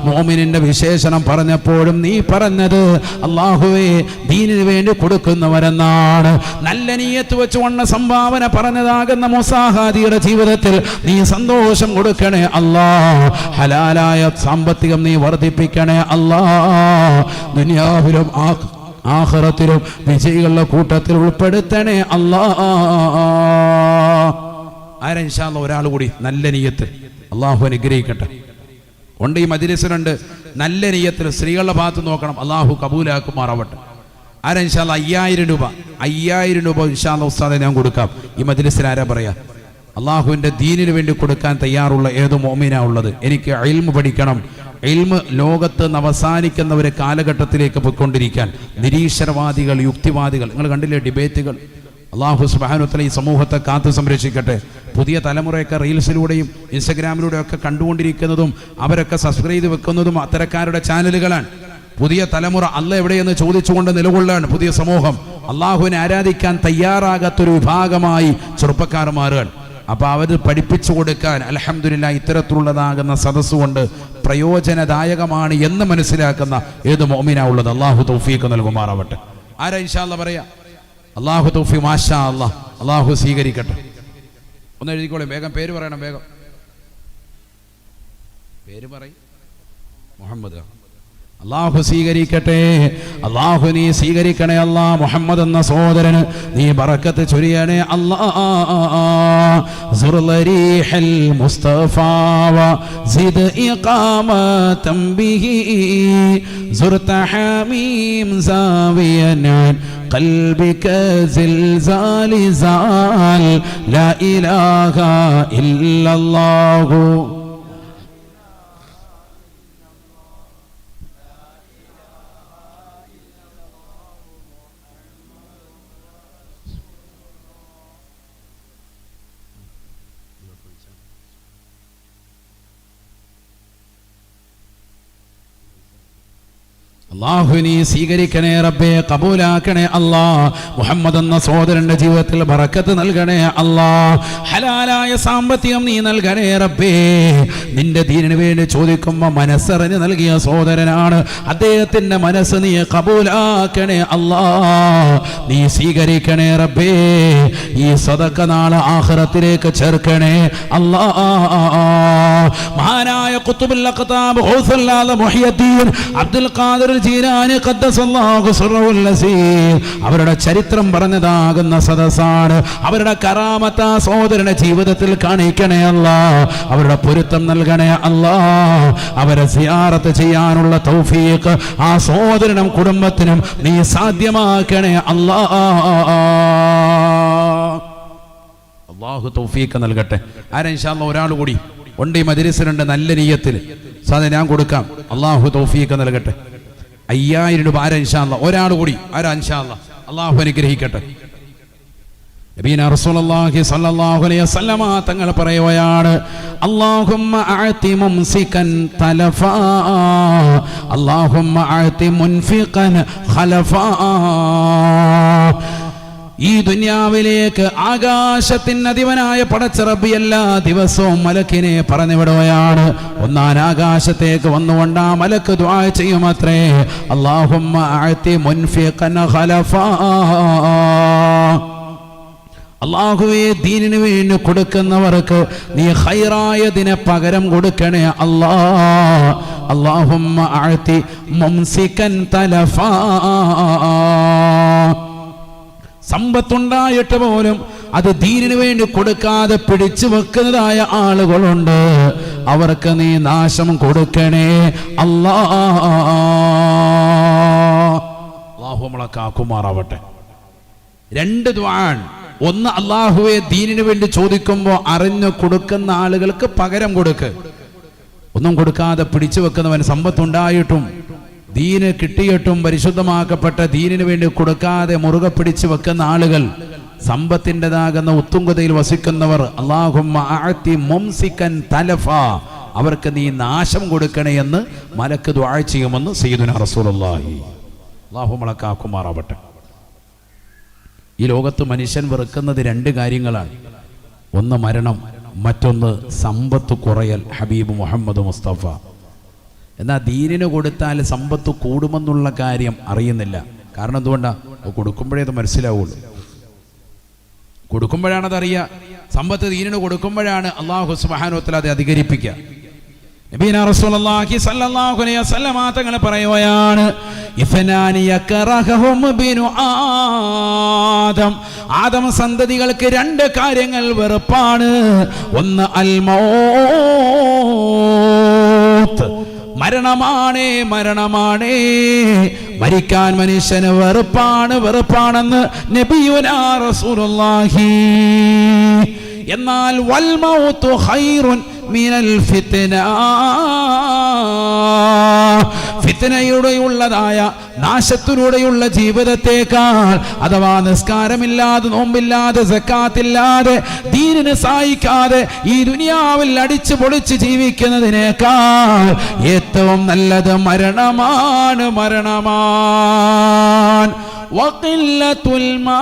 Speaker 1: മുഅ്മിനിന്റെ വിശേഷണം പറഞ്ഞപ്പോഴും നീ പറഞ്ഞത് അല്ലാഹുവേ ദീനിന് വേണ്ടി കൊടുക്കുന്നവരെന്നാണ്. നല്ല നിയ്യത്ത് വെച്ചുകൊണ്ട് സംഭാവന പറഞ്ഞതാകുന്ന മൂസാ ഹാജിയുടെ ജീവിതം നീ സന്തോഷം കൊടുക്കണേ അല്ലാ. ഹലാലായ സാമ്പത്തികം നീ വർദ്ധിപ്പിക്കണേ അല്ലാ. ദുനിയാവിലും ആഖിറത്തിലും വിജയികളുടെ കൂട്ടത്തിൽ ഉൾപ്പെടുത്തണേ അല്ലാ. ആരാ ഇൻഷാ അല്ലാഹ് ഒരാൾ കൂടി നല്ല നിയ്യത്ത്. അല്ലാഹു അനുഗ്രഹിക്കട്ടെ. ഉണ്ട് ഈ മജ്‌ലിസിലുണ്ട് നല്ല നിയ്യത്തിൽ സ്ത്രീകളുടെ ഭാഗത്ത് നോക്കണം. അല്ലാഹു കബൂലാക്കുമാറാവട്ടെ. ആരാ ഇൻഷാ അല്ലാഹ് 5000 രൂപ 5000 രൂപ ഇൻഷാ അല്ലാഹ് ഉസ്താദെ ഞാൻ കൊടുക്കാം. ഈ മജ്‌ലിസിൽ ആരാ പറയാ അള്ളാഹുവിൻ്റെ ദീനിന് വേണ്ടി കൊടുക്കാൻ തയ്യാറുള്ള ഏത് മോമിനാ ഉള്ളത്? എനിക്ക് ഇൽമ് പഠിക്കണം. ഇൽമ് ലോകത്ത് അവസാനിക്കുന്ന ഒരു കാലഘട്ടത്തിലേക്ക് പോയിക്കൊണ്ടിരിക്കാൻ നിരീശ്വരവാദികൾ, യുക്തിവാദികൾ, നിങ്ങൾ കണ്ടില്ലേ ഡിബേറ്റുകൾ? അള്ളാഹു സുബ്ഹാനഹു വ തആല ഈ സമൂഹത്തെ കാത്തു സംരക്ഷിക്കട്ടെ. പുതിയ തലമുറയൊക്കെ റീൽസിലൂടെയും ഇൻസ്റ്റഗ്രാമിലൂടെയും ഒക്കെ കണ്ടുകൊണ്ടിരിക്കുന്നതും അവരൊക്കെ സബ്സ്ക്രൈബ് ചെയ്ത് വെക്കുന്നതും അത്തരക്കാരുടെ ചാനലുകളാണ്. പുതിയ തലമുറ അല്ല എവിടെയെന്ന് ചോദിച്ചുകൊണ്ട് നിലകൊള്ളാണ് പുതിയ സമൂഹം. അള്ളാഹുവിനെ ആരാധിക്കാൻ തയ്യാറാകാത്തൊരു വിഭാഗമായി ചെറുപ്പക്കാർ മാറുകയാണ്. അപ്പോൾ അവർ പഠിപ്പിച്ചു കൊടുക്കാൻ അൽഹംദുലില്ലാഹ് ഇത്തരത്തിലുള്ളതാകുന്ന സദസ്സുകൊണ്ട് പ്രയോജനദായകമാണ് എന്ന് മനസ്സിലാക്കുന്ന ഏത് മുഅ്മിനാ ഉള്ളത്? അള്ളാഹു തൗഫീഖ് നൽകുമാറാവട്ടെ. ആരാ ഇൻഷാ അല്ലാഹ് പറയാ? അള്ളാഹു തൗഫീഖ്, മാഷാ അല്ലാഹ്. അള്ളാഹു സ്വീകരിക്കട്ടെ. ഒന്ന് എഴുതിക്കോളൂ, വേഗം പേര് പറയണം, വേഗം പേര് പറയും. മുഹമ്മദ്. അള്ളാഹു സ്വീകരിക്കട്ടെ. അള്ളാഹു നീ സ്വീകരിക്കണേ അല്ലാ. മുഹമ്മദ് എന്ന സഹോദരന് നീ ബറക്കത്ത് ചൊരിയണേ അല്ലാ. സുർലരീഹൽ മുസ്തഫാ വസിദ് ഇഖാമതൻ ബിഹി സുർത ഹമീം സാവിയൻ قلبك زلزال زال لا إله إلا الله അല്ലാഹു നീ സ്വീകരിക്കണേ റബ്ബേ, കബൂലാക്കണേ അല്ലാ. മുഹമ്മദ് എന്ന സഹോദരന്റെ ജീവിതത്തിൽ ബറക്കത്ത് നൽകണേ അല്ലാ. ഹലാലായ സാമ്പത്തികം നീ നൽകണേ റബ്ബേ. നിന്റെ ദീനിന് വേണ്ടി ചോദിക്കുമ്പോൾ മനസ്സറിഞ്ഞ് നൽകിയ സഹോദരനാണ്. അദ്ദേഹത്തിന്റെ മനസ്സ് നീ കബൂലാക്കണേ അല്ലാ. നീ സ്വീകരിക്കണേ റബ്ബേ. ഈ സദഖ നാളെ ആഖിറത്തിലേക്ക് ചേർക്കണേ അല്ലാ. മഹാനായ ഖുത്ബുൽ അഖ്താബ് ഗൗസുൽ ആലം മുഹ്യിദ്ദീൻ അബ്ദുൽ ഖാദിർ ജീലാനി ഖദ്ദസല്ലാഹു സിർറഹുൽ അസീർ അവരുടെ ചരിത്രം പറഞ്ഞതാകുന്ന സദസ്സാണ്. അവരുടെ കറാമത്ത സഹോദരന്റെ ജീവിതത്തിൽ കാണിക്കണേ അല്ലാ. അവരുടെ പൊരുത്തം നൽകണേ അല്ലാ. അവരെ സിയാറത്ത് ചെയ്യാനുള്ള തൗഫീഖ് ആ സഹോദരനും കുടുംബത്തിനും നീ സാധ്യമാക്കണേ അല്ലാ. അല്ലാഹു തൗഫീഖ് നൽകട്ടെ. ആരാ ഇൻഷാ അല്ലാഹ് ഒരാൾ കൂടി ഉണ്ട് ഈ മജ്‌ലിസിലുണ്ട് നല്ല നിയ്യത്തിൽ. സാധനം ഞാൻ കൊടുക്കാം. അല്ലാഹു തൗഫീഖ് നൽകട്ടെ. 5000 രൂപ. ആരാ ഇൻഷാ അല്ലാഹ് ഒരാൾ കൂടി? ആരാ ഇൻഷാ അല്ലാഹ്? അല്ലാഹു അനുഗ്രഹിക്കട്ടെ. നബീന റസൂലുള്ളാഹി സ്വല്ലല്ലാഹു അലൈഹി വസല്ലമ തങ്ങൾ പറയുകയാണ്, അല്ലാഹുമ്മ അഅതി മുംസികൻ തലഫാ അല്ലാഹുമ്മ അഅതി മുൻഫിഖൻ ഖലഫാ. ഈ ദുനിയാവിലേക്ക് ആകാശത്തിന് അധിപനായ പടച്ച റബ്ബ് എല്ലാ ദിവസവും മലക്കിനെ പറഞ്ഞു വിടുകയാണ്. ഒന്നാൻ ആകാശത്തേക്ക് വന്നുകൊണ്ട് ആ മലക്ക് ദുആ ചെയ്യുമത്രേ, അല്ലാഹുമ്മ അഅതി മുൻഫിഖൻ ഖലഫാ. അല്ലാഹുവേ ദീനിന് വേണ്ടി കൊടുക്കുന്നവർക്ക് നീ ഖൈറായതിനെ പകരം കൊടുക്കണേ അല്ലാ. അല്ലാഹുമ്മ അഅതി മുംസികൻ തലഫാ. സമ്പത്തുണ്ടായിട്ട് പോലും അത് ദീനിന് വേണ്ടി കൊടുക്കാതെ പിടിച്ചു വെക്കുന്നതായ ആളുകളുണ്ട്. അവർക്ക് നീ നാശം കൊടുക്കണേ അല്ലാ. അല്ലാഹു നമ്മളെ കാക്കുമാറാവട്ടെ. 2 ദുആൻ. ഒന്ന്, അല്ലാഹുവേ ദീനിന് വേണ്ടി ചോദിക്കുമ്പോൾ അറിഞ്ഞു കൊടുക്കുന്ന ആളുകൾക്ക് പകരം കൊടുക്ക്. ഒന്നും കൊടുക്കാതെ പിടിച്ചു വെക്കുന്നവൻ, സമ്പത്തുണ്ടായിട്ടും ദീന് കിട്ടിയിട്ടും പരിശുദ്ധമാക്കപ്പെട്ട ദീനിന് വേണ്ടി കൊടുക്കാതെ മുറുകെ പിടിച്ചു വെക്കുന്ന ആളുകൾ, സമ്പത്തിൻ്റെതാകുന്ന ഉത്തുംഗതയിൽ വസിക്കുന്നവർ, അല്ലാഹുമ്മ അഅതി മുംസികൻ തലഫ, അവർക്ക് നീ നാശം കൊടുക്കണേ എന്ന് മലക്ക് ദുആ ചെയ്യുമെന്ന് സയ്യിദുനാ റസൂലുള്ളാഹി. അല്ലാഹു മലക്കാക്കുമാറാവട്ടെ. ഈ ലോകത്ത് മനുഷ്യൻ വെറുക്കുന്നത് രണ്ട് കാര്യങ്ങളാണ്. ഒന്ന് മരണം, മറ്റൊന്ന് സമ്പത്ത് കുറയൽ. ഹബീബ് മുഹമ്മദ് മുസ്തഫ. എന്നാൽ ദീനിന് കൊടുത്താൽ സമ്പത്ത് കൂടുമെന്നുള്ള കാര്യം അറിയുന്നില്ല. കാരണം എന്തുകൊണ്ടാണ്? കൊടുക്കുമ്പോഴേ അത് മനസ്സിലാവുള്ളൂ. കൊടുക്കുമ്പോഴാണ് അതറിയുക. സമ്പത്ത് ദീനിന് കൊടുക്കുമ്പോഴാണ് അല്ലാഹു സുബ്ഹാനഹു വ തആല അത് അധികരിപ്പിക്കുക. നബിയനാ റസൂലുള്ളാഹി സ്വല്ലല്ലാഹു അലൈഹി വസല്ലം തങ്ങൾ പറയുകയാണ്, ഇഫനാനി യക്റഹും ബിനു ആദം, ആദം സന്തതികൾക്ക് രണ്ട് കാര്യങ്ങൾ വെറുപ്പാണ്. ഒന്ന് അൽ മൗത്ത്, മരണമാണേ മരണമാണേ, മരിക്കാൻ മനുഷ്യന് വെറുപ്പാണെന്ന് നബിയുനാ റസൂലുള്ളാഹി. എന്നാൽ വൽ മൗതു ഖൈറുൻ മിനൽ ഫിത്ന, ഫിത്നയുടെയുള്ളതായ നാശത്തിലൂടെയുള്ള ജീവിതത്തേക്കാൾ, അഥവാ നിസ്കാരമില്ലാതെ നോമ്പില്ലാതെ സക്കാത്തില്ലാതെ ദീനിന് സഹായിക്കാതെ ഈ ദുനിയാവിൽ അടിച്ചു പൊളിച്ച് ജീവിക്കുന്നതിനേക്കാൾ ഏറ്റവും നല്ലത് മരണമാണ്. വഖില്ലത്തുൽ മാൽ,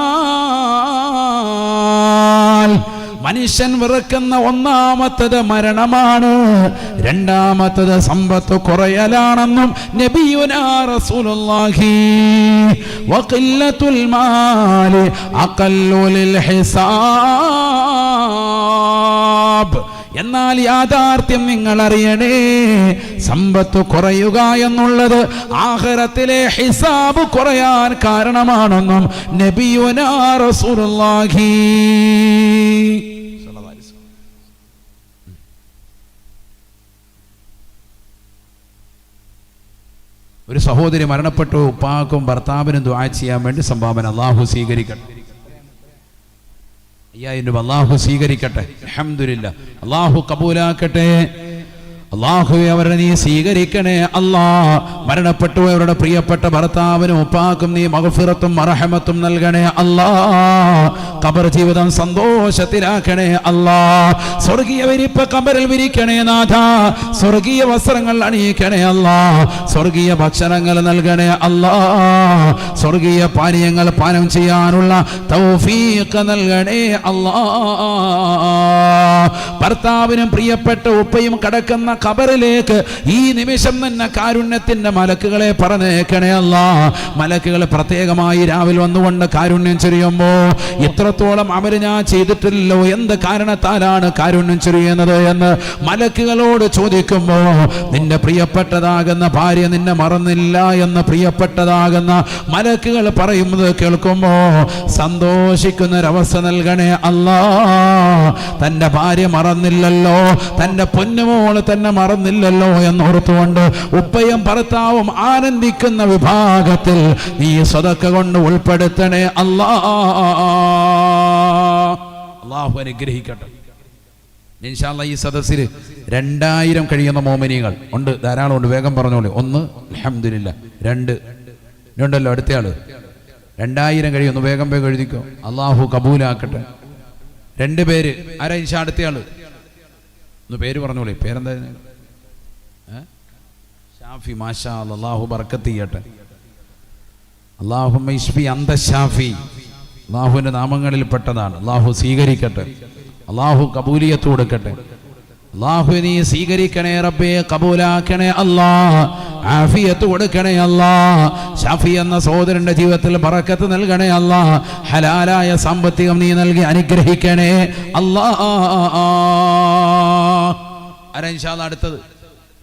Speaker 1: മനുഷ്യൻ വെറുക്കുന്ന ഒന്നാമത്തത് മരണമാണ്, രണ്ടാമത്തത് സമ്പത്ത് കുറയലാണെന്നും നബിയുനാ റസൂലുള്ളാഹി. വഖില്ലത്തുൽ മാലി അഖല്ലു ലിൽ ഹിസാബ്, എന്നാൽ യാഥാർത്ഥ്യം നിങ്ങൾ അറിയണേ, സമ്പത്ത് കുറയുക എന്നുള്ളത് ആഖിറത്തിലെ ഹിസാബ് കുറയാൻ കാരണമാണെന്നും നബിയുനാ റസൂലുള്ളാഹി. ഒരു സഹോദരി മരണപ്പെട്ടു. ഉപ്പാക്കും ഭർത്താവിനും ദുആ ചെയ്യാൻ വേണ്ടി സംഭാവന അല്ലാഹു സ്വീകരിക്കട്ടെ. 5000 രൂപ അല്ലാഹു സ്വീകരിക്കട്ടെ. അൽഹംദുലില്ലാഹ്, അല്ലാഹു കബൂലാക്കട്ടെ. അല്ലാഹുവേ, അവരെ നീ സ്വീകരിക്കണേ അല്ലാ. മരണപ്പെട്ടു അവരുടെ പ്രിയപ്പെട്ട ഭർത്താവിനും ഉപ്പാക്കും നീ മഗ്ഫിറത്തും മർഹമത്തും നൽകണേ അല്ലാ. ഖബർ ജീവിതം സന്തോഷത്തിലാക്കണേ അല്ലാ. സ്വർഗീയ വിരിപ്പ് ഖബറിൽ വിരിക്കണേ നാഥ. സ്വർഗീയ വസ്ത്രങ്ങൾ അണിയിക്കണേ അല്ലാ. സ്വർഗീയ ഭക്ഷണങ്ങൾ നൽകണേ അല്ലാ. സ്വർഗീയ പാനീയങ്ങൾ പാനം ചെയ്യാനുള്ള തൗഫീഖ് നൽകണേ അല്ലാ. ഭർത്താവിനും പ്രിയപ്പെട്ട ഉപ്പയും കടക്കുന്ന ഖബറിലേക്ക് ഈ നിമിഷം തന്നെ കാരുണ്യത്തിന്റെ മലക്കുകളെ പറഞ്ഞേക്കണേ അല്ലാ. മലക്കുകൾ പ്രത്യേകമായി രാവിലെ വന്നുകൊണ്ട് കാരുണ്യം ചൊരിയുമ്പോ, ഇത്രത്തോളം അമല് ഞാൻ ചെയ്തിട്ടില്ലല്ലോ, എന്ത് കാരണത്താലാണ് കാരുണ്യം ചൊരിയുന്നത് എന്ന് മലക്കുകളോട് ചോദിക്കുമ്പോ, നിന്റെ പ്രിയപ്പെട്ടതാകുന്ന ഭാര്യ നിന്നെ മറന്നില്ല എന്ന് പ്രിയപ്പെട്ടതാകുന്ന മലക്കുകൾ പറയുന്നത് കേൾക്കുമ്പോ സന്തോഷിക്കുന്നൊരവസ്ഥ നൽകണേ അല്ലാ. തന്റെ ഭാര്യ മറന്നില്ലല്ലോ, തന്റെ പൊന്നുമോള് തന്നെ മറന്നില്ലല്ലോ എന്നോർത്തുകൊണ്ട് ഉപ്പയും ഭർത്താവും ആനന്ദിക്കുന്ന വിഭാഗത്തിൽ നീ സദഖ കൊണ്ട് ഉൾപ്പെടുത്തണേ അല്ലാ. അല്ലാഹു അനുഗ്രഹിക്കട്ടെ. ഇൻഷാ അല്ലാഹ് ഈ സദസ്സിൽ 2000 കഴിയുന്ന മോമിനികൾ ഉണ്ട്, ധാരാളം ഉണ്ട്. വേഗം പറഞ്ഞോളൂ. 1 അൽഹംദുലില്ലാഹ്, 2 ഉണ്ടല്ലോ, അടുത്തയാള് 2000 കഴിയുന്നു. വേഗം എഴുതിക്കോ. അല്ലാഹു കബൂലാക്കട്ടെ. 2 പേര്. ആരാ ഇൻഷാ അടുത്തയാള്? ഒന്ന് പേര് പറഞ്ഞോളൂ. പേരെന്താ? ഷാഫി. മാഷാ അല്ലാഹ്, അല്ലാഹു ബർക്കത്ത് ചെയ്യട്ടെ. അല്ലാഹുമ്മ ഇശ്ഫി അന്ത ഷാഫി, അല്ലാഹുവിന്റെ നാമങ്ങളിൽ പെട്ടതാണ്. അല്ലാഹു സ്വീകരിക്കട്ടെ. അല്ലാഹു കബൂലിയത്ത് കൊടുക്കട്ടെ. അല്ലാഹു നീ സ്വീകരിക്കണേ റബ്ബേ, കബൂലാക്കണേ അല്ലാ. ആഫിയത്ത് കൊടുക്കണേ അല്ലാ. ഷാഫി എന്ന സഹോദരന്റെ ജീവിതത്തിൽ ബറക്കത്ത് നൽകണേ അല്ലാ. ഹലാലായ സാമ്പത്തികം നീ നൽകി അനുഗ്രഹിക്കണേ അല്ലാ. ആരാ ഇൻഷാ അല്ലാഹ് അടുത്തത്?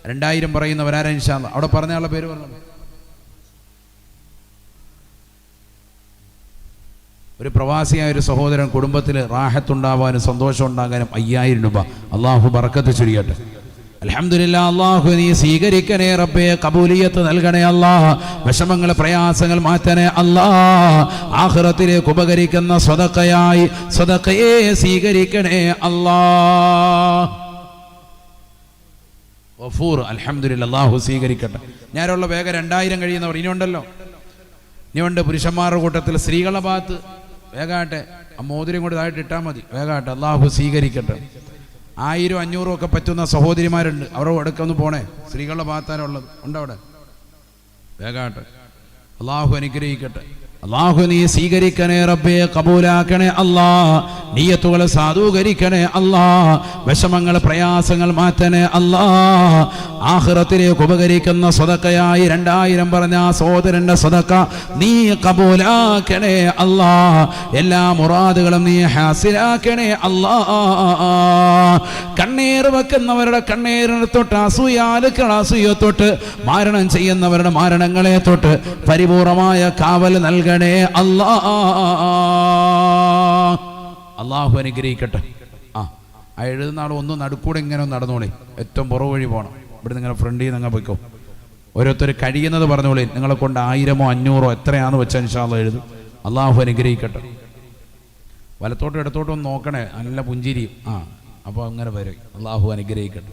Speaker 1: 2000 പറയുന്നവരാരാ ഇൻഷാ അല്ലാഹ്? അവിടെ പറഞ്ഞ പേര് പറഞ്ഞു. ഒരു പ്രവാസിയായ ഒരു സഹോദരൻ കുടുംബത്തിൽ റാഹത്തുണ്ടാവാനും സന്തോഷം ഉണ്ടാകാനും 5000 രൂപ. അല്ലാഹു ബർക്കത്ത് ചൊരിയട്ടെ. അൽഹംദുലില്ലാഹ്. അല്ലാഹു നീ സ്വീകരിക്കണേ റബ്ബേ, കബൂലിയത്ത് നൽകണേ അല്ലാ. വിഷമങ്ങൾ പ്രയാസങ്ങൾ മാറ്റണേ അല്ലാ. ആഖിറത്തിലേക്ക് ഉപകരിക്കുന്ന സ്വതക്കയായി സ്വതക്കയെ സ്വീകരിക്കണേ അല്ലാ. ഗഫൂർ. അൽഹംദുലില്ലാ, അല്ലാഹു സ്വീകരിക്കട്ടെ. ഞാനുള്ള വേഗം 2000 കഴിയുന്നവർ ഇനിയുണ്ടല്ലോ, ഇനിയുണ്ട്. പുരുഷന്മാരുടെ കൂട്ടത്തിൽ സ്ത്രീകളുടെ ഭാഗത്ത് വേഗാട്ടെ, ആ മോതിരം കൊണ്ട് താഴെ ഇട്ടാൽ മതി. വേഗാട്ടെ, അല്ലാഹു സ്വീകരിക്കട്ടെ. 1000, 500 ഒക്കെ പറ്റുന്ന സഹോദരിമാരുണ്ട്, അവരുടെ അടുക്കൊന്ന് പോണേ. സ്ത്രീകളുടെ ഭാഗത്താനുള്ളത് ഉണ്ടവിടെ. വേഗാട്ടെ, അല്ലാഹു അനുഗ്രഹിക്കട്ടെ. അല്ലാഹു നീ സ്വീകരിക്കണേ റബ്ബേ, കബൂലാക്കണേ അല്ലാ. നിയ്യത്തുകൾ സാധൂകരിക്കണേ അല്ലാ. വിഷമങ്ങൾ പ്രയാസങ്ങൾ മാറ്റണേ അല്ലാ. ആഖിറത്തിലേക്ക് ഉപകരിക്കുന്ന സദഖയായി 2000 പറഞ്ഞ ആ സഹോദരന്റെ സദഖ നീ കബൂലാക്കണേ അല്ലാ. എല്ലാ മുറാദുകളും നീ ഹാസിലാക്കണേ അല്ലാ. കണ്ണീർ വെക്കുന്നവരുടെ കണ്ണീരിനെ തൊട്ട്, അസൂയാലുക്കൾ അസൂയ തൊട്ട്, മാരണം ചെയ്യുന്നവരുടെ മാരണങ്ങളെ തൊട്ട് പരിപൂർണമായ കാവൽ നൽകണേ അല്ലാ. അല്ലാഹു അനുഗ്രഹിക്കട്ടെ. എഴുതുന്ന ആൾ ഒന്ന് നടുക്കൂടെ ഇങ്ങനെ നടന്നോളി, ഏറ്റവും പുറവ് വഴി പോകണം. ഇവിടെ നിങ്ങൾ ഫ്രണ്ടിൽ നിന്ന് അങ്ങ് പോയിക്കോ. ഓരോരുത്തർ കഴിയുന്നത് പറഞ്ഞോളി. നിങ്ങളെ കൊണ്ട് 1000 500 എത്രയാണെന്ന് വെച്ചാൽ ഇൻഷാ അല്ലാഹ് എഴുതും. അല്ലാഹു അനുഗ്രഹിക്കട്ടെ. വലത്തോട്ടും ഇടത്തോട്ടും ഒന്ന് നോക്കണേ, നല്ല പുഞ്ചിരിയും. അപ്പോൾ അങ്ങനെ വരും. അല്ലാഹു അനുഗ്രഹിക്കട്ടെ.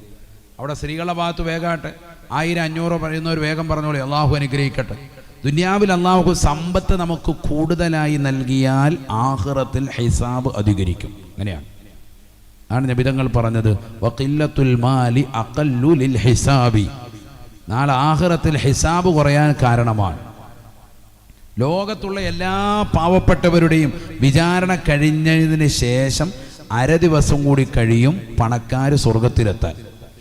Speaker 1: അവിടെ സ്ത്രീകളുടെ ഭാഗത്ത് വേഗാട്ടെ, 1000 500 പറയുന്നവർ വേഗം പറഞ്ഞോളി. അല്ലാഹു അനുഗ്രഹിക്കട്ടെ. ദുനിയാവിൽ അല്ലാഹു സമ്പത്ത് നമുക്ക് കൂടുതലായി നൽകിയാൽ ആഖിറത്തിൽ ഹിസാബ് അധികരിക്കും. അങ്ങനെയാണ് ആണ് നബിതങ്ങൾ പറഞ്ഞത്, വഖില്ലത്തുൽ മാലി അഖല്ലു ലിൽ ഹിസാബി. നാളെ ആഖിറത്തിൽ ഹിസാബ് കുറയാൻ കാരണമാണ്. ലോകത്തുള്ള എല്ലാ പാവപ്പെട്ടവരുടെയും വിചാരണ കഴിഞ്ഞതിന് ശേഷം 1/2 ദിവസം കൂടി കഴിയും പണക്കാർ സ്വർഗത്തിലെത്താൻ.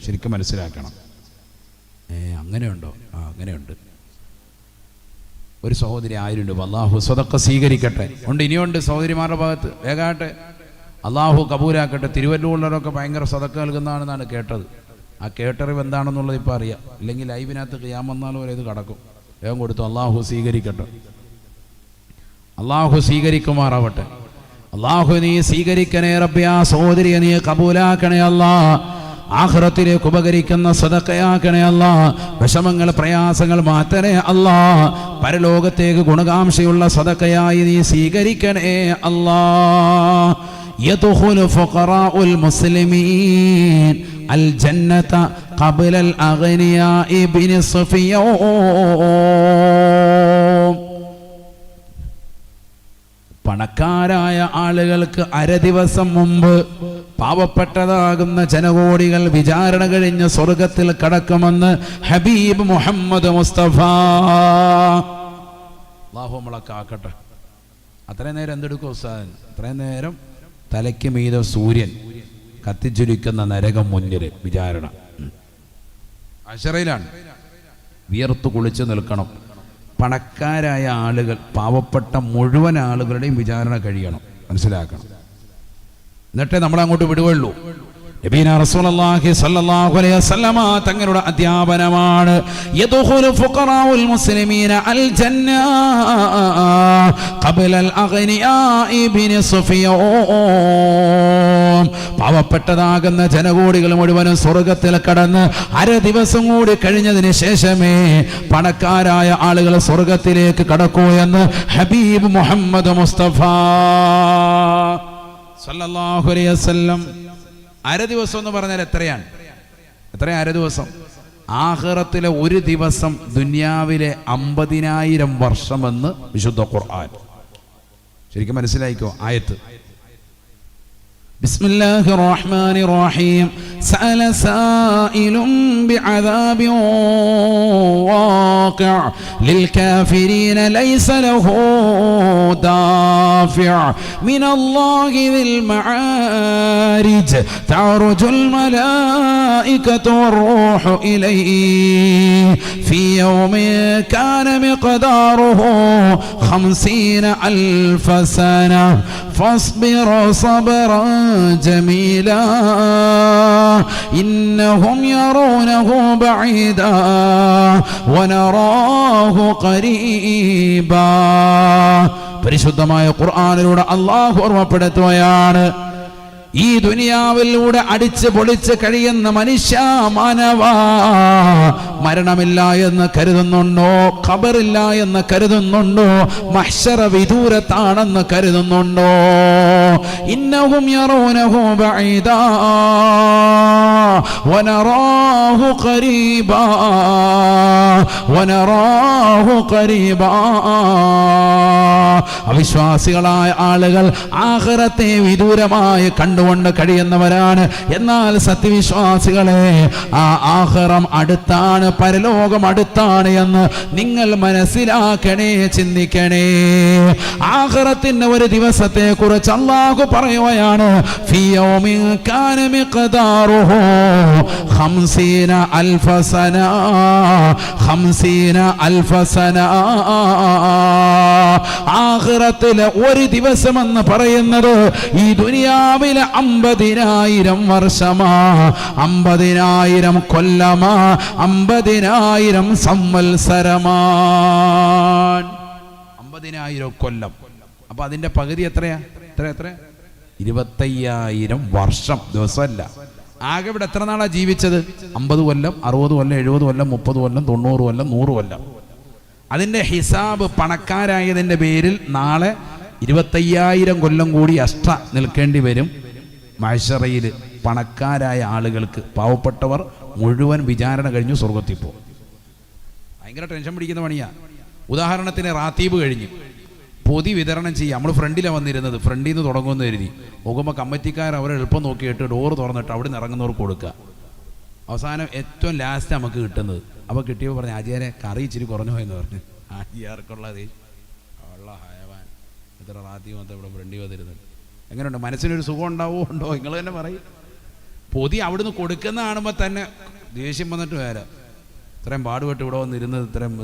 Speaker 1: ശരിക്കും മനസ്സിലാക്കണം. അങ്ങനെയുണ്ടോ? അങ്ങനെയുണ്ട്. ഒരു സഹോദരി 1000 രൂപ. അല്ലാഹു സദഖ സ്വീകരിക്കട്ടെ. ഉണ്ട്, ഇനിയുണ്ട് സഹോദരിമാരുടെ ഭാഗത്ത്. വേഗാട്ടെ, അല്ലാഹു കബൂലാക്കട്ടെ. തിരുവല്ലൂരിലൊക്കെ ഭയങ്കര സദഖ നൽകുന്നതാണെന്നാണ് കേട്ടത്. ആ കേട്ടറിവ് എന്താണെന്നുള്ളത് ഇപ്പോൾ അറിയാം. ഇല്ലെങ്കിൽ ലൈവിനകത്ത് ഖിയാമത്ത് വരെ ഇത് കടക്കും. വേഗം കൊടുത്തു. അല്ലാഹു സ്വീകരിക്കട്ടെ. അല്ലാഹു സ്വീകരിക്കുമാറാവട്ടെ. അല്ലാഹു നീ സ്വീകരിക്കണേ റബ്ബേ. ആ സഹോദരിയെ നീ കബൂലാക്കണേ അല്ലാ. ആഖിറത്തിലേക്ക് ഉപകരിക്കുന്ന സദഖയാക്കണേ അല്ലാ. വിഷമങ്ങൾ പ്രയാസങ്ങൾ മാറ്റണേ അല്ലാ. പരലോകത്തേക്ക് ഗുണകാംക്ഷയുള്ള സദഖയായി നീ സ്വീകരിക്കണേ അല്ലാ. യദ്ഖുലു ഫുഖറാഉൽ മുസ്ലിമീൻ അൽ ജന്നത ഖബ്ലൽ അഗ്നിയാഇ ബിനിസ്ഫിയോ. പണക്കാരായ ആളുകൾക്ക് 1/2 ദിവസം മുമ്പ് പാവപ്പെട്ടതാകുന്ന ജനകോടികൾ വിചാരണ കഴിഞ്ഞ് സ്വർഗത്തിൽ കടക്കുമെന്ന് ഹബീബ് മുഹമ്മദ് മുസ്തഫ. അല്ലാഹു നമ്മളെ കാക്കട്ടെ. അത്രയും നേരം എന്തെടുക്കും ഉസ്താദ്? അത്രയും നേരം തലയ്ക്ക് മീതെ സൂര്യൻ കത്തിജ്വലിക്കുന്ന നരകം മുന്നിൽ വിചാരണ. അശറയിലാണ് വിയർത്തു കുളിച്ച് നിൽക്കണം. പണക്കാരായ ആളുകൾ, പാവപ്പെട്ട മുഴുവൻ ആളുകളുടെയും വിചാരണ കഴിയണം. മനസ്സിലാക്കണം. എന്നിട്ടേ നമ്മൾ അങ്ങോട്ട് വിടുകയുള്ളൂ. നബീന റസൂലുള്ളാഹി സ്വല്ലല്ലാഹു അലൈഹി വസല്ലമ തങ്ങളുടെ അധ്യാപനമാണ്, യദ്ഖുലു ഫുഖറാഉൽ മുസ്ലിമീന അൽ ജന്ന ഖബ്ലൽ അഗ്നിയാഇ ബിനിസ്ഫിയോ. പാവപ്പെട്ടതാകുന്ന ജനകോടികൾ മുഴുവനും സ്വർഗത്തിൽ കടന്ന് 1/2 ദിവസം കൂടി കഴിഞ്ഞതിന് ശേഷമേ പണക്കാരായ ആളുകൾ സ്വർഗത്തിലേക്ക് കടക്കൂ എന്ന് ഹബീബ് മുഹമ്മദ് മുസ്തഫ സല്ലല്ലാഹു അലൈഹി വസല്ലം. 1/2 ദിവസം എന്ന് പറഞ്ഞാൽ എത്രയാണ്? 1/2 ദിവസം? ആഖിറത്തിലെ 1 ദിവസം ദുനിയാവിലെ 50,000 വർഷമെന്ന് വിശുദ്ധ ഖുർആൻ. ശരിക്കും മനസ്സിലായിക്കോ ആയത്ത്. ബിസ്മില്ലാഹിർ റഹ്മാനിർ റഹീം. സഅല സായിലും ബിഅദാബിൻ വാഖിഅ ലിൽകാഫിരീന ലൈസ ലഹു ദാഫിഅ മിനല്ലാഹി ദിൽ മആരിജ് തഅറുജുൽ മലായികതു വറൂഹു ഇലൈഹി ഫീ യൗമിൻ കാന മിഖ്ദാറുഹു 50,000 സന ഫസ്ബിർ സബ്റൻ جميلا إنهم يرونه بعيدا ونراه قريبا. പരിശുദ്ധമായ ഖുർആനിലൂടെ അല്ലാഹു ഓർമ്മപ്പെടുത്തുകയാണ്, ഈ ദുനിയാവിലൂടെ അടിച്ച് പൊളിച്ച് കഴിയുന്ന മനുഷ്യ മാനവ, മരണമില്ല എന്ന് കരുതുന്നുണ്ടോ? ഖബറില്ല എന്ന് കരുതുന്നുണ്ടോ? മഹ്ശറ വിദൂരത്താണെന്ന് കരുതുന്നുണ്ടോ? ഇന്നഹും യറൂനഹു ബഈദാ വനറാഹു ഖരീബാ വനറാഹു ഖരീബാ. അവിശ്വാസികളായ ആളുകൾ ആഖിറത്തെ വിദൂരമായി കണ്ടുകൊണ്ട് കഴിയുന്നവരാണ്. എന്നാൽ സത്യവിശ്വാസികളെ, ആ ആഖിറം അടുത്താണ്, പരലോകം അടുത്താണ് എന്ന് നിങ്ങൾ മനസ്സിലാക്കണേ, ചിന്തിക്കണേ. ആഖിറത്തിന്റെ ഒരു ദിവസത്തെ കുറിച്ച് അല്ലാഹു പറയുകയാണ്, ഫീ യൗമിൻ കാന മിഖ്ദാറുഹു 50,000 സന 50,000 സന. ആഖിറത്തിലെ ഒരു ദിവസമെന്ന് പറയുന്നത് ഈ ദുനിയാവിലെ 50,000 വർഷമാ, 50,000 കൊല്ലമാ, 50,000 സംവത്സരമാണ്. 50,000 കൊല്ലം. അപ്പൊ അതിന്റെ പകുതി എത്രയാ? എത്ര 25,000 വർഷം, ദിവസമല്ല. ആകെ ഇവിടെ എത്ര നാളാ ജീവിച്ചത്? 50 കൊല്ലം, 60 കൊല്ലം, 70 കൊല്ലം, 30 കൊല്ലം, 90 കൊല്ലം, 100 കൊല്ലം. അതിന്റെ ഹിസാബ് പണക്കാരായതിന്റെ പേരിൽ നാളെ 25,000 കൊല്ലം കൂടി അഷ്ട നിൽക്കേണ്ടി വരും മഹ്ശറയിൽ. പണക്കാരായ ആളുകൾക്ക്, പാവപ്പെട്ടവർ മുഴുവൻ വിചാരണ കഴിഞ്ഞു സ്വർഗത്തിൽ പോകും. ഭയങ്കര ടെൻഷൻ പിടിക്കുന്ന പണിയാ. ഉദാഹരണത്തിന് റാത്തീബ് കഴിഞ്ഞ് പൊതി വിതരണം ചെയ്യുക. നമ്മൾ ഫ്രണ്ടിലാണ് വന്നിരുന്നത്, ഫ്രണ്ടിൽ നിന്ന് തുടങ്ങുമെന്ന് കരുതി നോക്കുമ്പോൾ കമ്മിറ്റിക്കാർ അവരെ എളുപ്പം നോക്കിയിട്ട് ഡോറ് തുറന്നിട്ട് അവിടെ നിന്ന് ഇറങ്ങുന്നവർക്ക് കൊടുക്കുക. അവസാനം ഏറ്റവും ലാസ്റ്റ് നമുക്ക് കിട്ടുന്നത്. അപ്പോൾ കിട്ടിയപ്പോൾ പറഞ്ഞു, ആചാര്യ കറി ഇച്ചിരി കുറഞ്ഞു പോയെന്ന് പറഞ്ഞു. ആചാർക്കുള്ളത് ഉള്ള ഹയവാൻ എത്ര റാത്തീബ് മൊത്തം ഇവിടെ ഫ്രണ്ടിൽ വന്നിരുന്നത്. എങ്ങനെയുണ്ട്? മനസ്സിനൊരു സുഖം ഉണ്ടാവോ? ഉണ്ടോ? നിങ്ങൾ തന്നെ പറയും. പൊതി അവിടുന്ന് കൊടുക്കുന്ന കാണുമ്പോൾ തന്നെ ദേഷ്യം വന്നിട്ട് വരാം. ഇത്രയും പാടുപെട്ട് ഇവിടെ വന്നിരുന്നത്, ഇത്രയും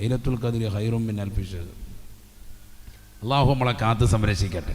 Speaker 1: ലൈലത്തുൽ ഖദ്രി ഖൈറും മിൻ അൽഫി ശഹർ. അല്ലാഹു നമ്മളെ കാത്ത് സംരക്ഷിക്കട്ടെ.